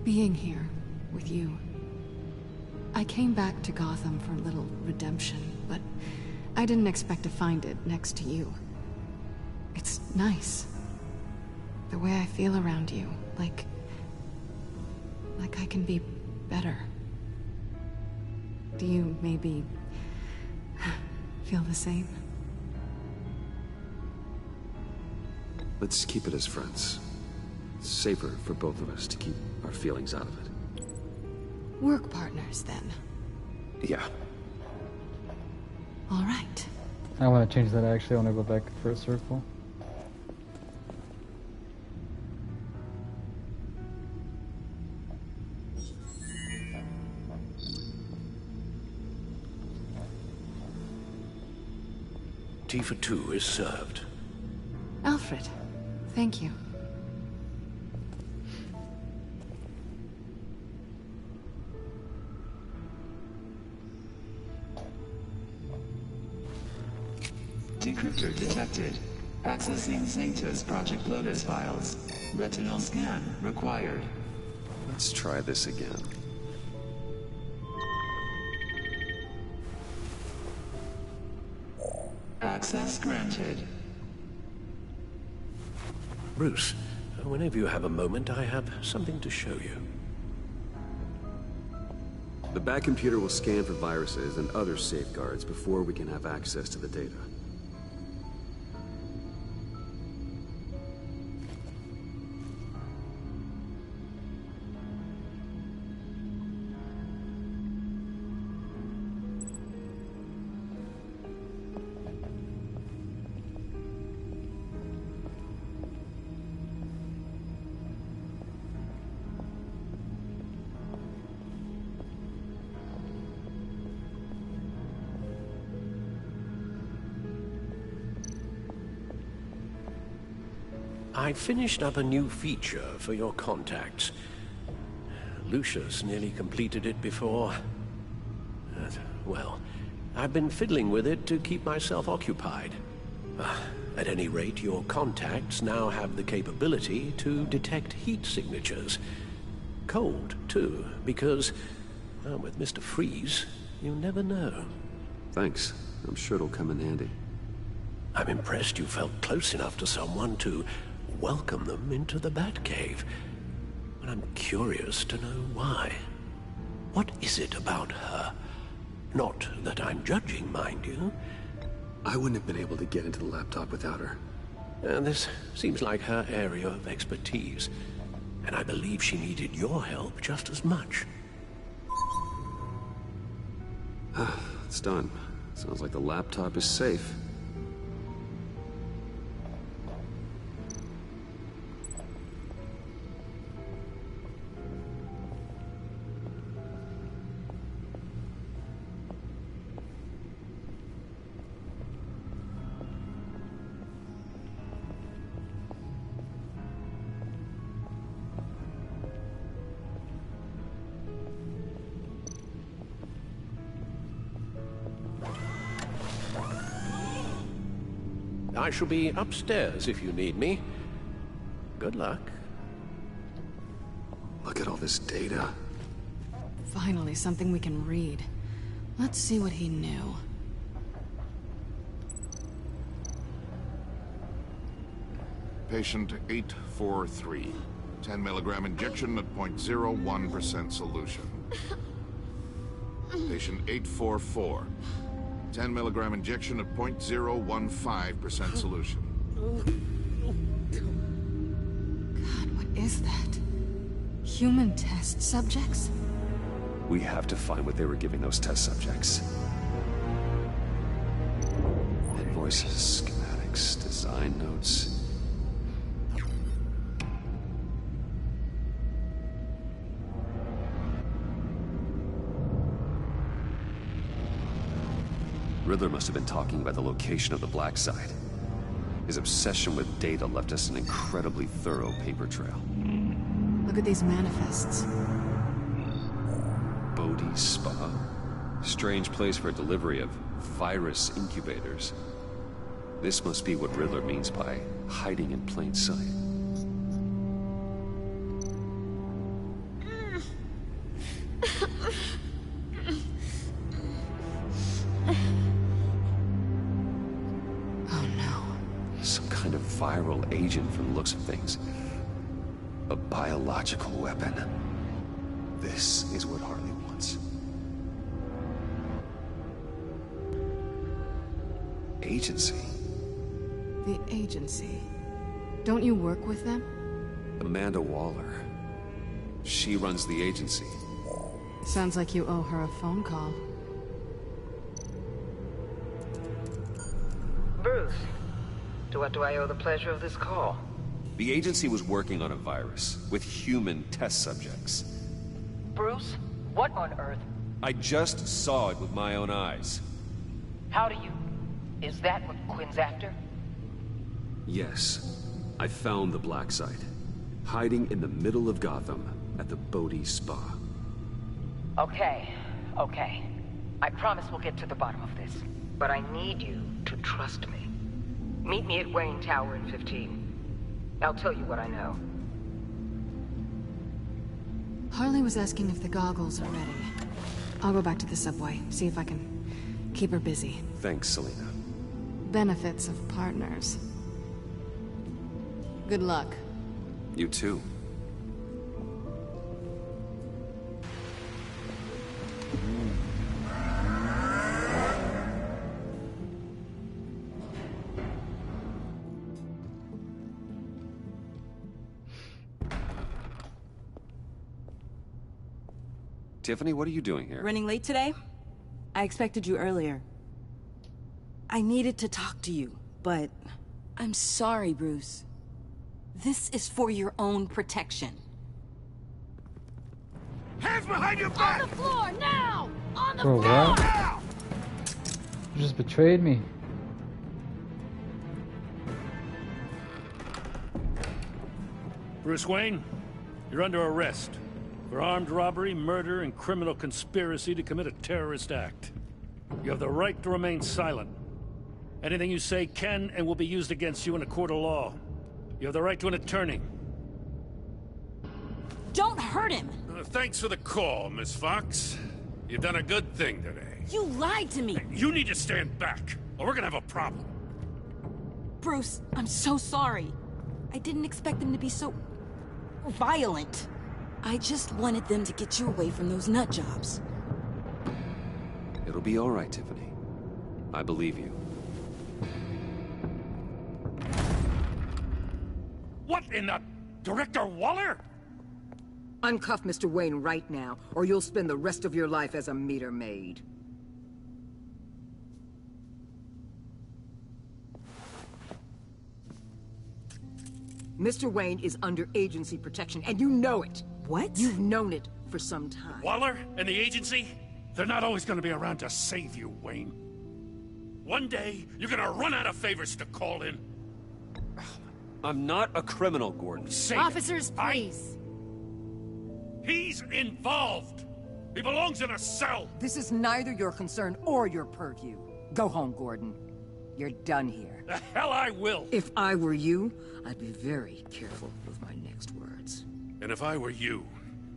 Being here with you. I came back to Gotham for a little redemption, but I didn't expect to find it next to you. It's nice. The way I feel around you, like I can be better. Do you maybe feel the same? Let's keep it as friends. It's safer for both of us to keep our feelings out of it. Work partners, then. Yeah. All right. I want to change that. Actually, I want to go back for a circle. Tea for two is served. Alfred, thank you. Decryptor detected. Accessing Sanctus Project Lotus files. Retinal scan required. Let's try this again. Access granted. Bruce, whenever you have a moment, I have something to show you. The back computer will scan for viruses and other safeguards before we can have access to the data. I finished up a new feature for your contacts. Lucius nearly completed it before. Well, I've been fiddling with it to keep myself occupied. At any rate, your contacts now have the capability to detect heat signatures. Cold, too, because, well, with Mr. Freeze, you never know. Thanks. I'm sure it'll come in handy. I'm impressed you felt close enough to someone to welcome them into the Batcave. But I'm curious to know why. What is it about her? Not that I'm judging, mind you. I wouldn't have been able to get into the laptop without her. This seems like her area of expertise, and I believe she needed your help just as much. It's done. Sounds like the laptop is safe. I shall be upstairs if you need me. Good luck. Look at all this data. Finally, something we can read. Let's see what he knew. Patient 843. 10 milligram injection at 0.01% solution. Patient 844. 10 milligram injection at 0.015% solution. God, what is that? Human test subjects? We have to find what they were giving those test subjects. Invoices, schematics, Design notes. Riddler must have been talking about the location of the Black Site. His obsession with data left us an incredibly thorough paper trail. Look at these manifests. Bodhi Spa? Strange place for a delivery of virus incubators. This must be what Riddler means by hiding in plain sight. Viral agent from the looks of things. A biological weapon. This is what Harley wants. Agency? The agency. Don't you work with them? Amanda Waller. She runs the agency. Sounds like you owe her a phone call. Bruce. To what do I owe the pleasure of this call? The agency was working on a virus with human test subjects. Bruce, what on earth? I just saw it with my own eyes. How do you... Is that what Quinn's after? Yes. I found the Black Site. Hiding in the middle of Gotham at the Bodhi Spa. Okay. I promise we'll get to the bottom of this. But I need you to trust me. Meet me at Wayne Tower in 15. I'll tell you what I know. Harley was asking if the goggles are ready. I'll go back to the subway, see if I can keep her busy. Thanks, Selina. Benefits of partners. Good luck. You too. Tiffany, what are you doing here? Running late today? I expected you earlier. I needed to talk to you, but... I'm sorry, Bruce. This is for your own protection. Hands behind your back! On the floor, now! On the Bro, floor! what? Now! You just betrayed me. Bruce Wayne, you're under arrest for armed robbery, murder, and criminal conspiracy to commit a terrorist act. You have the right to remain silent. Anything you say can and will be used against you in a court of law. You have the right to an attorney. Don't hurt him! Thanks for the call, Miss Fox. You've done a good thing today. You lied to me! You need to stand back, or we're gonna have a problem. Bruce, I'm so sorry. I didn't expect them to be so... violent. I just wanted them to get you away from those nut jobs. It'll be all right, Tiffany. I believe you. What in the... Director Waller? Uncuff Mr. Wayne right now, or you'll spend the rest of your life as a meter maid. Mr. Wayne is under agency protection, and you know it. What? You've known it for some time. Waller and the agency? They're not always gonna be around to save you, Wayne. One day, you're gonna run out of favors to call in. I'm not a criminal, Gordon. Officers, please. He's involved. He belongs in a cell. This is neither your concern or your purview. Go home, Gordon. You're done here. The hell I will. If I were you, I'd be very careful with my next words. And if I were you,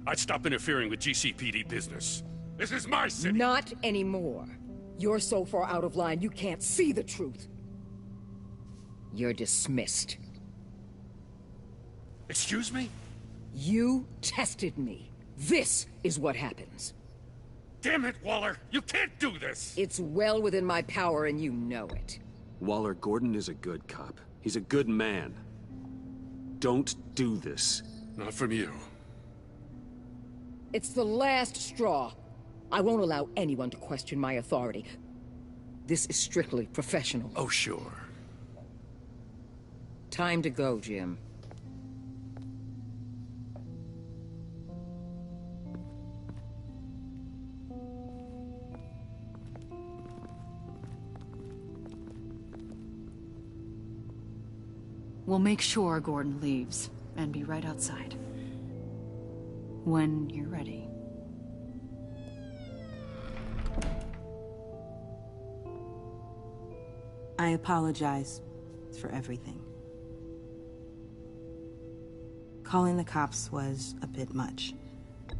I'd stop interfering with GCPD business. This is my city. Not anymore. You're so far out of line, you can't see the truth. You're dismissed. Excuse me? You tested me. This is what happens. Damn it, Waller! You can't do this! It's well within my power and you know it. Waller, Gordon is a good cop. He's a good man. Don't do this. Not from you. It's the last straw. I won't allow anyone to question my authority. This is strictly professional. Oh, sure. Time to go, Jim. We'll make sure Gordon leaves, and be right outside. When you're ready. I apologize for everything. Calling the cops was a bit much.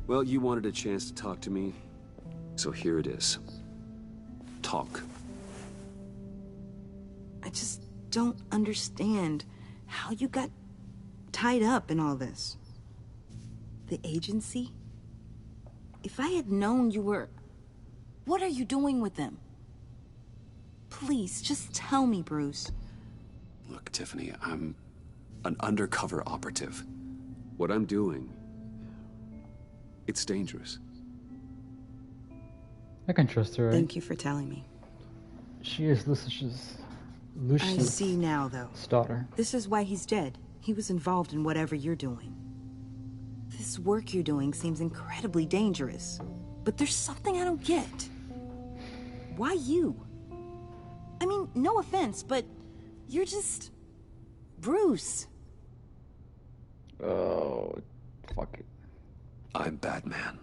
Well, you wanted a chance to talk to me, so here it is. Talk. I just don't understand how you got tied up in all this. The agency? If I had known you were... What are you doing with them? Please, just tell me, Bruce. Look, Tiffany, I'm an undercover operative. What I'm doing, it's dangerous. I can trust her, right? Thank you for telling me. She is Lucius's I see now, though. daughter. This is why he's dead. He was involved in whatever you're doing. This work you're doing seems incredibly dangerous. But there's something I don't get. Why you? I mean, no offense, but you're just... Bruce. Oh, fuck it. I'm Batman.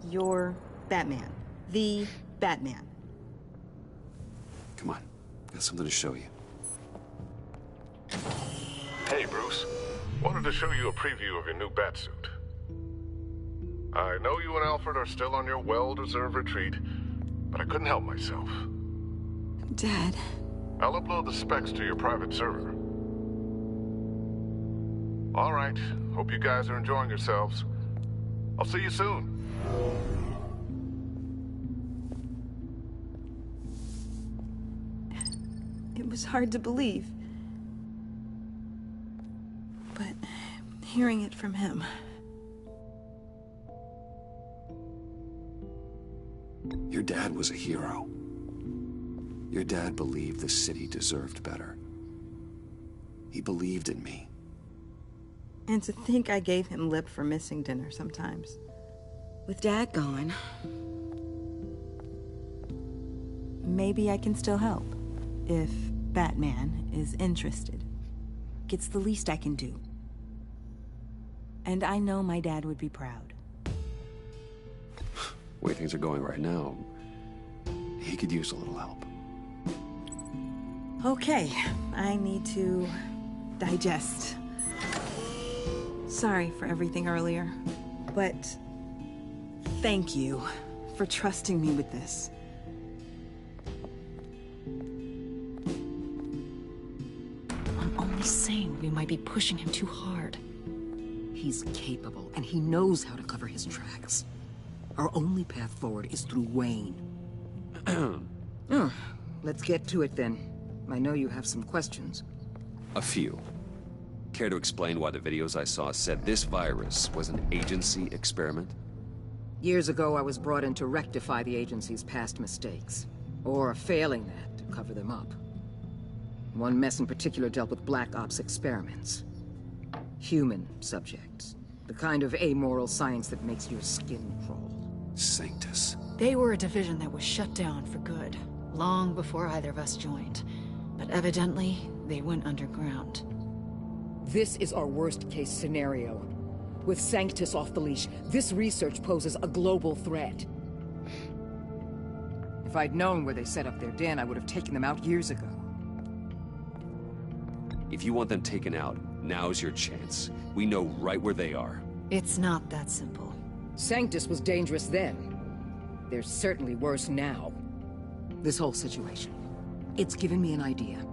You're Batman. The Batman. Come on, got something to show you. Hey, Bruce. Wanted to show you a preview of your new batsuit. I know you and Alfred are still on your well-deserved retreat, but I couldn't help myself. Dad. I'll upload the specs to your private server. All right. Hope you guys are enjoying yourselves. I'll see you soon. It was hard to believe. But hearing it from him... Your dad was a hero. Your dad believed the city deserved better. He believed in me. And to think I gave him lip for missing dinner sometimes. With Dad gone... maybe I can still help. If Batman is interested. It's the least I can do. And I know my dad would be proud. The way things are going right now, he could use a little help. Okay, I need to digest. Sorry for everything earlier, but thank you for trusting me with this. I'm only saying we might be pushing him too hard. He's capable, and he knows how to cover his tracks. Our only path forward is through Wayne. Let's get to it then. I know you have some questions. A few. Care to explain why the videos I saw said this virus was an agency experiment? Years ago, I was brought in to rectify the agency's past mistakes. Or failing that, to cover them up. One mess in particular dealt with Black Ops experiments. Human subjects. The kind of amoral science that makes your skin crawl. Sanctus. They were a division that was shut down for good, long before either of us joined. But evidently, they went underground. This is our worst-case scenario. With Sanctus off the leash, this research poses a global threat. If I'd known where they set up their den, I would have taken them out years ago. If you want them taken out, now's your chance. We know right where they are. It's not that simple. Sanctus was dangerous then. They're certainly worse now. This whole situation, it's given me an idea.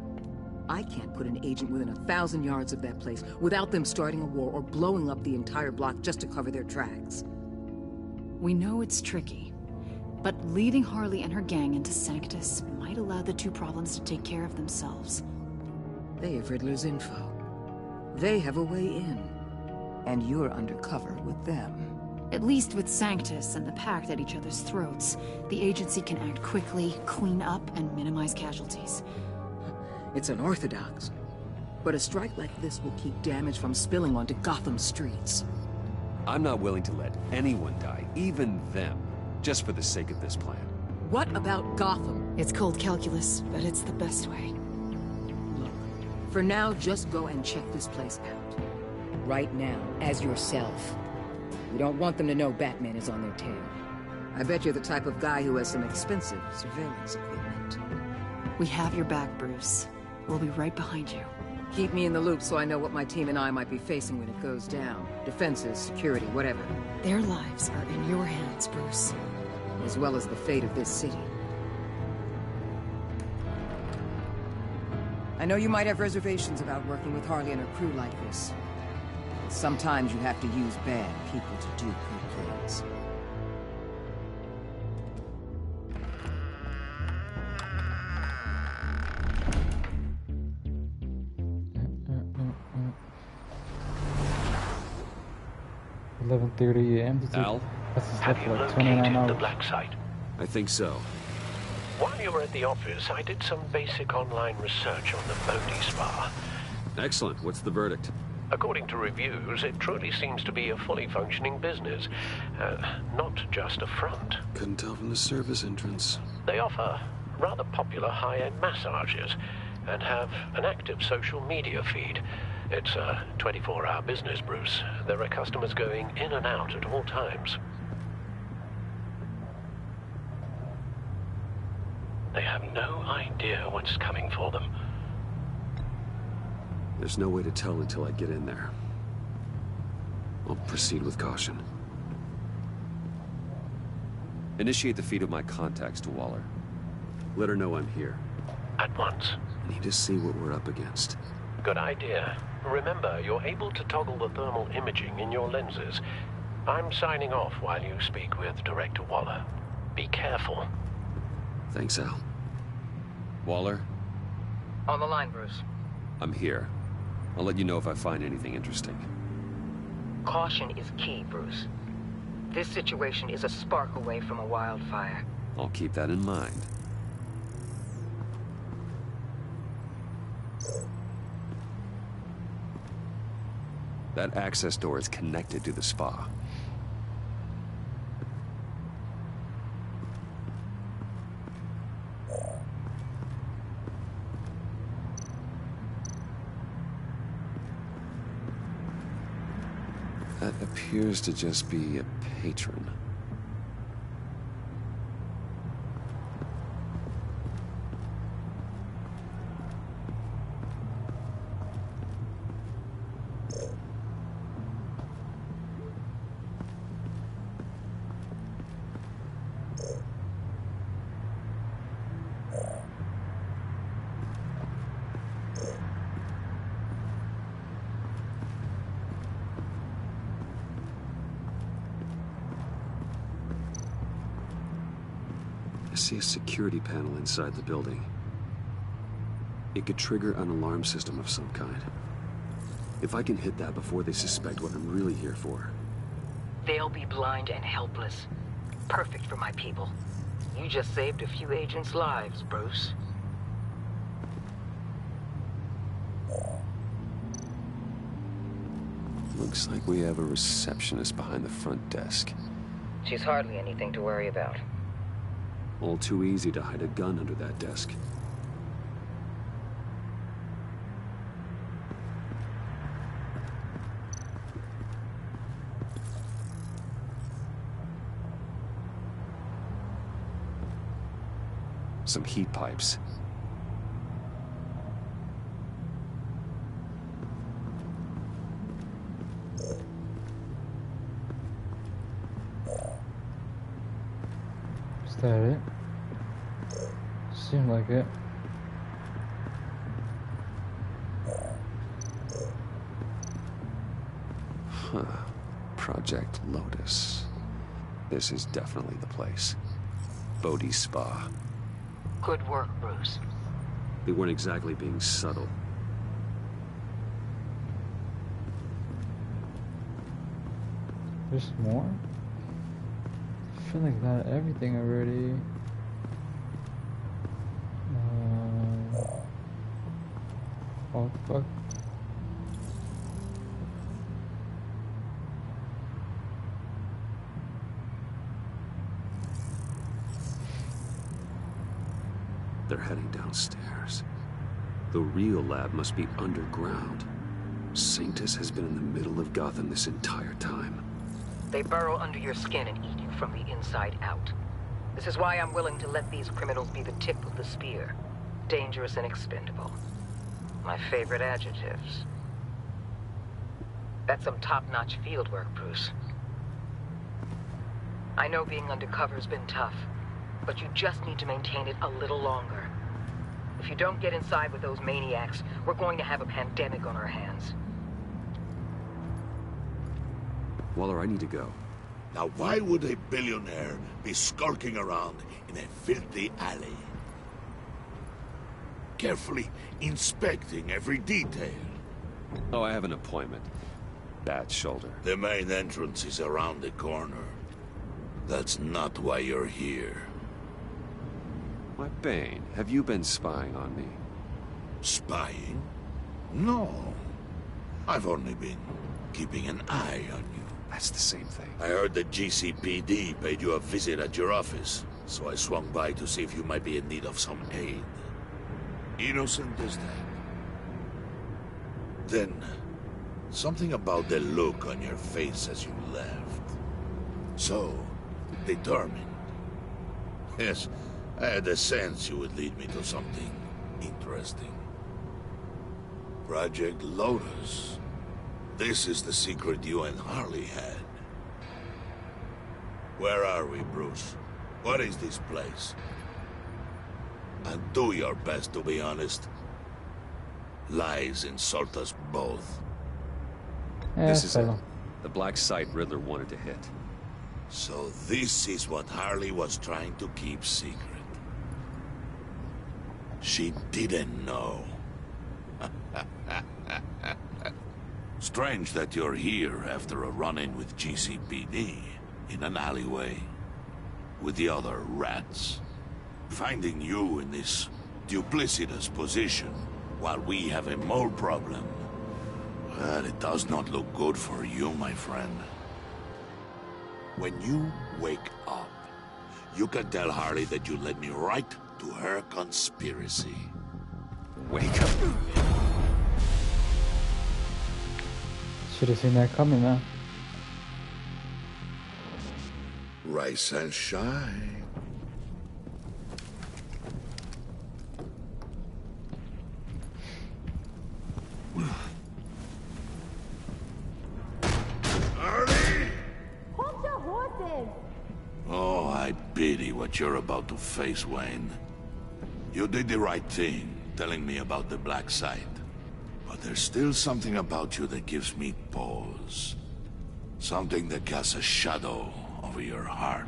I can't put an agent within 1,000 yards of that place without them starting a war or blowing up the entire block just to cover their tracks. We know it's tricky, but leading Harley and her gang into Sanctus might allow the two problems to take care of themselves. They have Riddler's info. They have a way in. And you're undercover with them. At least with Sanctus and the Pact at each other's throats, the agency can act quickly, clean up, and minimize casualties. It's unorthodox. But a strike like this will keep damage from spilling onto Gotham's streets. I'm not willing to let anyone die, even them, just for the sake of this plan. What about Gotham? It's cold calculus, but it's the best way. Look, for now, just go and check this place out. Right now, as yourself. We don't want them to know Batman is on their tail. I bet you're the type of guy who has some expensive surveillance equipment. We have your back, Bruce. We'll be right behind you. Keep me in the loop so I know what my team and I might be facing when it goes down. Defenses, security, whatever. Their lives are in your hands, Bruce. As well as the fate of this city. I know you might have reservations about working with Harley and her crew like this. Sometimes you have to use bad people to do good things. $11:30 a.m. Al? Have you located the black site? I think so. While you were at the office, I did some basic online research on the Bodhi Spa. Excellent. What's the verdict? According to reviews, it truly seems to be a fully functioning business. Not just a front. Couldn't tell from the service entrance. They offer rather popular high-end massages and have an active social media feed. It's a 24-hour business, Bruce. There are customers going in and out at all times. They have no idea what's coming for them. There's no way to tell until I get in there. I'll proceed with caution. Initiate the feed of my contacts to Waller. Let her know I'm here. At once. I need to see what we're up against. Good idea. Remember, you're able to toggle the thermal imaging in your lenses. I'm signing off while you speak with Director Waller. Be careful. Thanks, Al. Waller? On the line, Bruce. I'm here. I'll let you know if I find anything interesting. Caution is key, Bruce. This situation is a spark away from a wildfire. I'll keep that in mind. That access door is connected to the spa. That appears to just be a patron. I see a security panel inside the building. It could trigger an alarm system of some kind. If I can hit that before they suspect what I'm really here for. They'll be blind and helpless. Perfect for my people. You just saved a few agents' lives, Bruce. Looks like we have a receptionist behind the front desk. She's hardly anything to worry about. All too easy to hide a gun under that desk. Some heat pipes. Is that it? Seemed like it. Huh. Project Lotus. This is definitely the place. Bodhi Spa. Good work, Bruce. They weren't exactly being subtle. There's more? I feel like I got everything already. Oh, fuck. They're heading downstairs. The real lab must be underground. Sanctus has been in the middle of Gotham this entire time. They burrow under your skin and eat you from the inside out. This is why I'm willing to let these criminals be the tip of the spear. Dangerous and expendable. My favorite adjectives. That's some top-notch field work, Bruce. I know being undercover's been tough, but you just need to maintain it a little longer. If you don't get inside with those maniacs, we're going to have a pandemic on our hands. Waller, I need to go. Now why would a billionaire be skulking around in a filthy alley? Carefully inspecting every detail. Oh, I have an appointment. Bad shoulder. The main entrance is around the corner. That's not why you're here. Why, Bane, have you been spying on me? Spying? No. I've only been keeping an eye on you. That's the same thing. I heard the GCPD paid you a visit at your office, so I swung by to see if you might be in need of some aid. Innocent as that. Then, something about the look on your face as you left. So, determined. Yes, I had a sense you would lead me to something interesting. Project Lotus. This is the secret you and Harley had. Where are we, Bruce? What is this place? And do your best to be honest. Lies insult us both. This is it. The black site Riddler wanted to hit. So this is what Harley was trying to keep secret. She didn't know. Strange that you're here after a run-in with GCPD in an alleyway with the other rats. Finding you in this duplicitous position while we have a mole problem. Well, it does not look good for you, my friend. When you wake up, you can tell Harley that you led me right to her conspiracy. Wake up. Should have seen that coming, huh? Rise and shine. Hold your horses! Oh, I pity what you're about to face, Wayne. You did the right thing, telling me about the black site. But there's still something about you that gives me pause. Something that casts a shadow over your heart.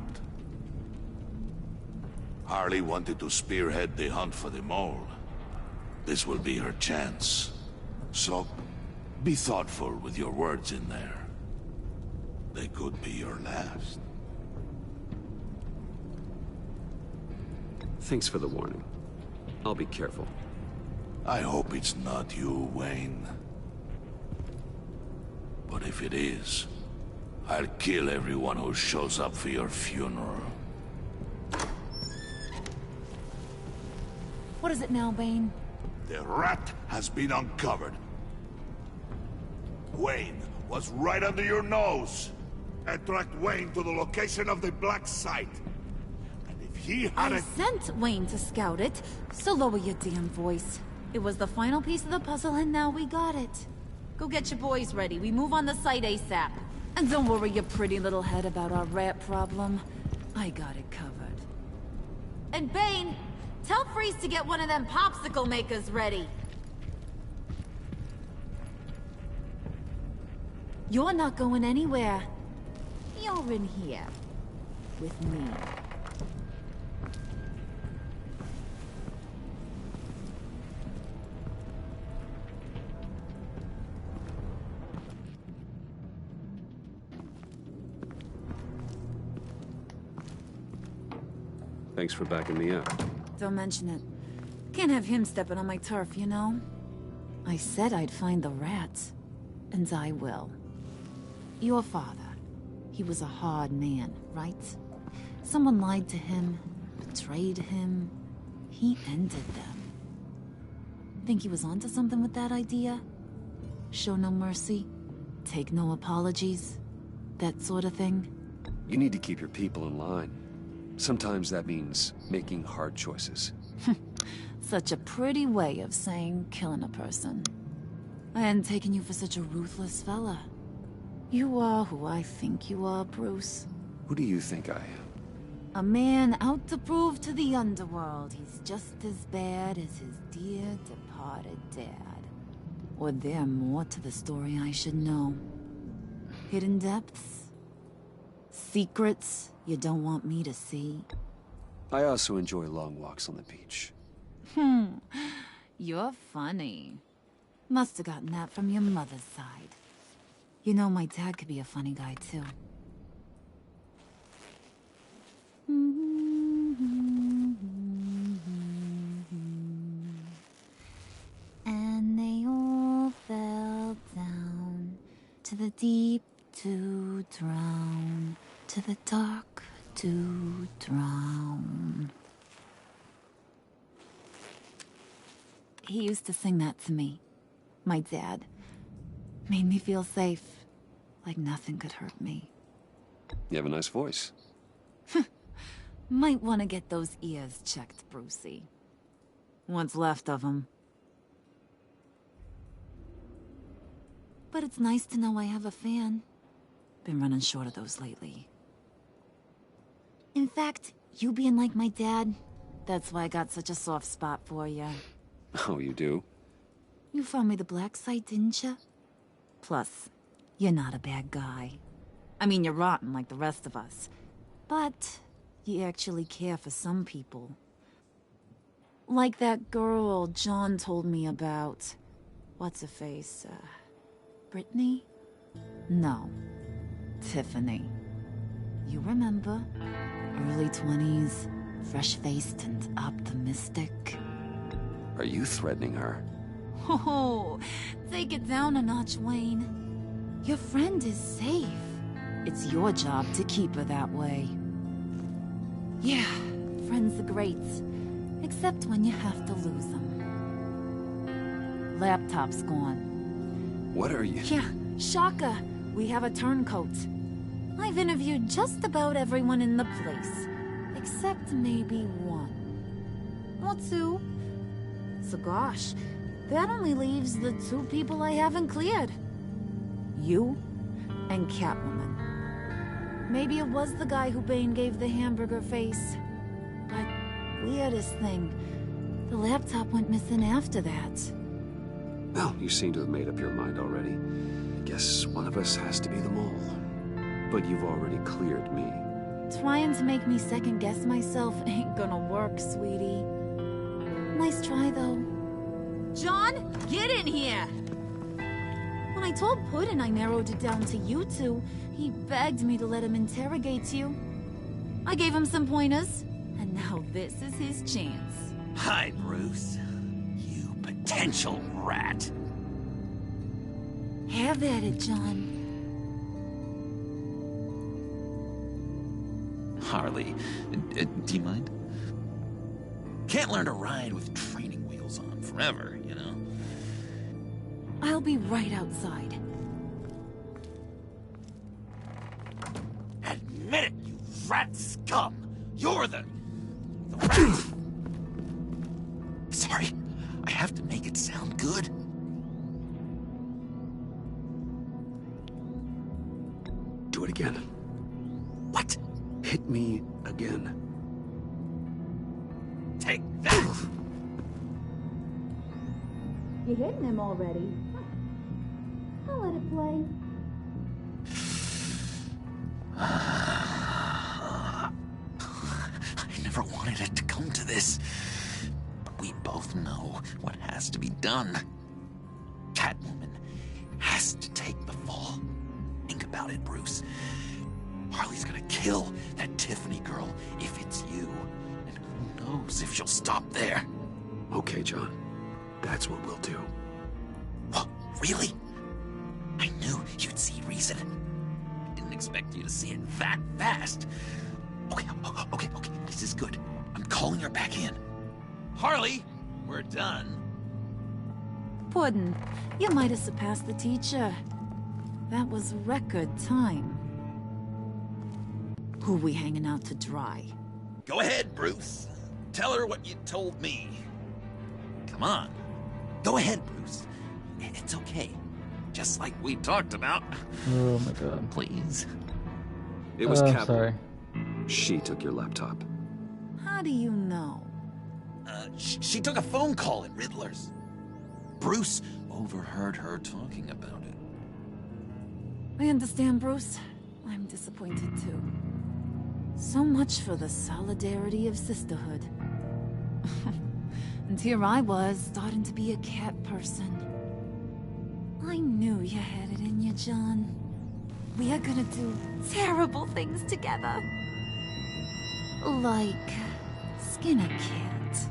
Harley wanted to spearhead the hunt for the mole. This will be her chance. So, be thoughtful with your words in there. They could be your last. Thanks for the warning. I'll be careful. I hope it's not you, Wayne. But if it is, I'll kill everyone who shows up for your funeral. What is it now, Bane? The rat has been uncovered. Wayne was right under your nose. And tracked Wayne to the location of the black site. And if he had I sent Wayne to scout it, so lower your damn voice. It was the final piece of the puzzle, and now we got it. Go get your boys ready. We move on the site ASAP. And don't worry your pretty little head about our rat problem. I got it covered. And Bane, tell Freeze to get one of them popsicle makers ready. You're not going anywhere. You're in here. With me. Thanks for backing me up. Don't mention it. Can't have him stepping on my turf, you know? I said I'd find the rats, and I will. Your father, he was a hard man, right? Someone lied to him, betrayed him. He ended them. Think he was onto something with that idea? Show no mercy, take no apologies, that sort of thing? You need to keep your people in line. Sometimes that means making hard choices. Such a pretty way of saying killing a person. I hadn't taken you for such a ruthless fella. You are who I think you are, Bruce. Who do you think I am? A man out to prove to the underworld he's just as bad as his dear departed dad. Or there more to the story I should know. Hidden depths? Secrets you don't want me to see? I also enjoy long walks on the beach. You're funny. Must have gotten that from your mother's side. You know, my dad could be a funny guy, too. And they all fell down to the deep to drown, to the dark to drown. He used to sing that to me. My dad. Made me feel safe. Like nothing could hurt me. You have a nice voice. Might want to get those ears checked, Brucey. What's left of them. But it's nice to know I have a fan. Been running short of those lately. In fact, you being like my dad, that's why I got such a soft spot for you. Oh, you do? You found me the black site, didn't you? Plus, you're not a bad guy. I mean, you're rotten like the rest of us. But you actually care for some people. Like that girl John told me about. What's her face? Brittany? No. Tiffany. You remember? Early 20s, fresh-faced and optimistic. Are you threatening her? Oh, take it down a notch, Wayne. Your friend is safe. It's your job to keep her that way. Yeah, friends are great. Except when you have to lose them. Laptop's gone. What are you? Yeah, shocker. We have a turncoat. I've interviewed just about everyone in the place. Except maybe one. Or two. So gosh, that only leaves the two people I haven't cleared. You and Catwoman. Maybe it was the guy who Bane gave the hamburger face. But weirdest thing, the laptop went missing after that. Well, you seem to have made up your mind already. I guess one of us has to be the mole. But you've already cleared me. Trying to make me second-guess myself ain't gonna work, sweetie. Nice try, though. John, get in here! When I told Puddin' I narrowed it down to you two, he begged me to let him interrogate you. I gave him some pointers, and now this is his chance. Hi, Bruce. You potential rat. Have at it, John. Harley, do you mind? Can't learn to ride with training wheels on forever, you know? I'll be right outside. Admit it, you rat scum! You're the rat! Sorry, I have to make it sound good. Do it again. What? Hit me again. Take that! You're hitting him already. I'll let it play. I never wanted it to come to this. But we both know what has to be done. Catwoman has to take the fall. Think about it, Bruce. Harley's gonna kill that Tiffany girl if it's you. And who knows if she'll stop there. Okay, John. That's what we'll do. Really? I knew you'd see reason. I didn't expect you to see it that fast. Okay, this is good. I'm calling her back in. Harley, we're done. Puddin', you might have surpassed the teacher. That was record time. Who we hanging out to dry? Go ahead, Bruce. Tell her what you told me. Come on. Go ahead, Bruce. It's okay. Just like we talked about. Oh my god. Please. It was Catwoman. Sorry. She took your laptop. How do you know? She took a phone call at Riddler's. Bruce overheard her talking about it. I understand, Bruce. I'm disappointed too. So much for the solidarity of sisterhood. And here I was, starting to be a cat person. I knew you had it in you, John. We are gonna do terrible things together. Like skin a cat.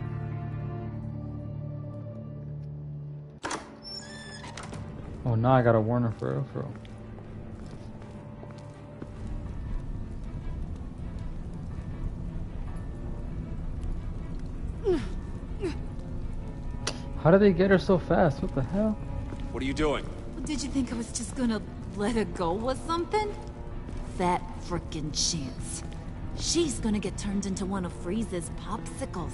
Oh, now I gotta warn her for real. How did they get her so fast? What the hell? What are you doing? Did you think I was just gonna let her go with something? That frickin' chance. She's gonna get turned into one of Freeze's popsicles.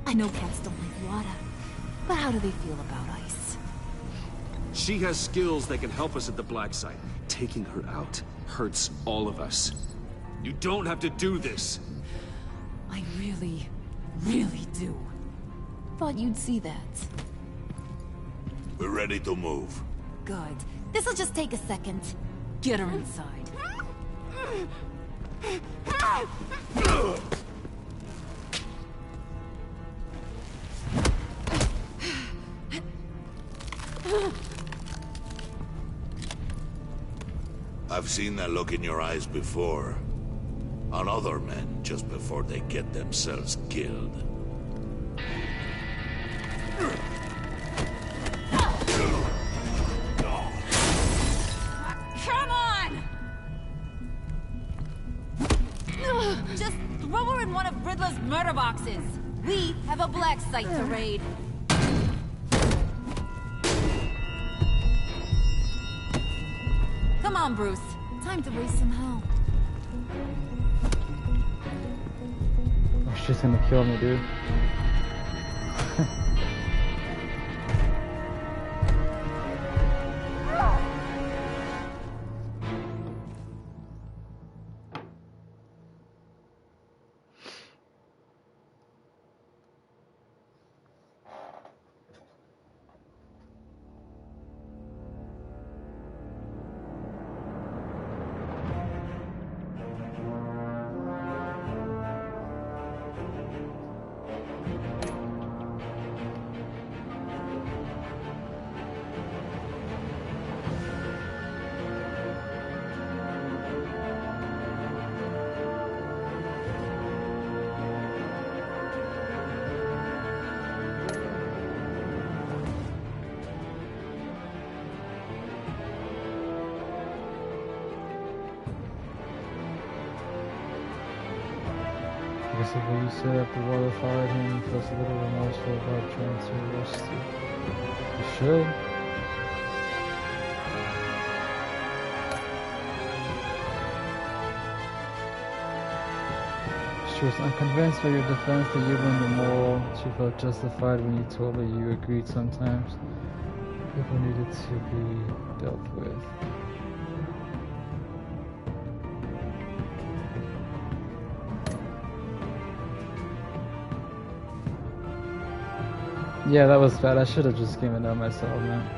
I know cats don't like water, but how do they feel about ice? She has skills that can help us at the Black Site. Taking her out hurts all of us. You don't have to do this. I really, really do. Thought you'd see that. We're ready to move. Good. This'll just take a second. Get her inside. I've seen that look in your eyes before. On other men, just before they get themselves killed. Come on! Just throw her in one of Riddler's murder boxes. We have a black site to raid. Come on, Bruce. Time to raise some hell. Oh, she's gonna kill me, dude. I guess if you said after Water fired him, he feels a little remorseful about trying to arrest you. You should. She was unconvinced by your defense that you were immoral. She felt justified when you told her you agreed sometimes people needed to be dealt with. Yeah, that was bad. I should have just given up myself, man.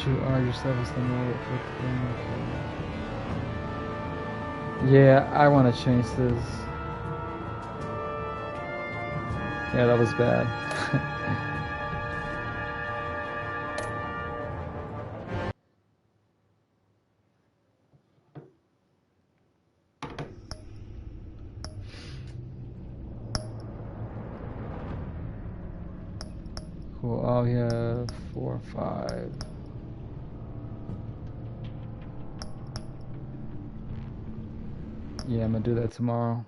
you are yourself is the more with the Yeah, I want to change this. Yeah, that was bad. Cool. Oh, we have 4 or 5. Yeah, I'm gonna do that tomorrow.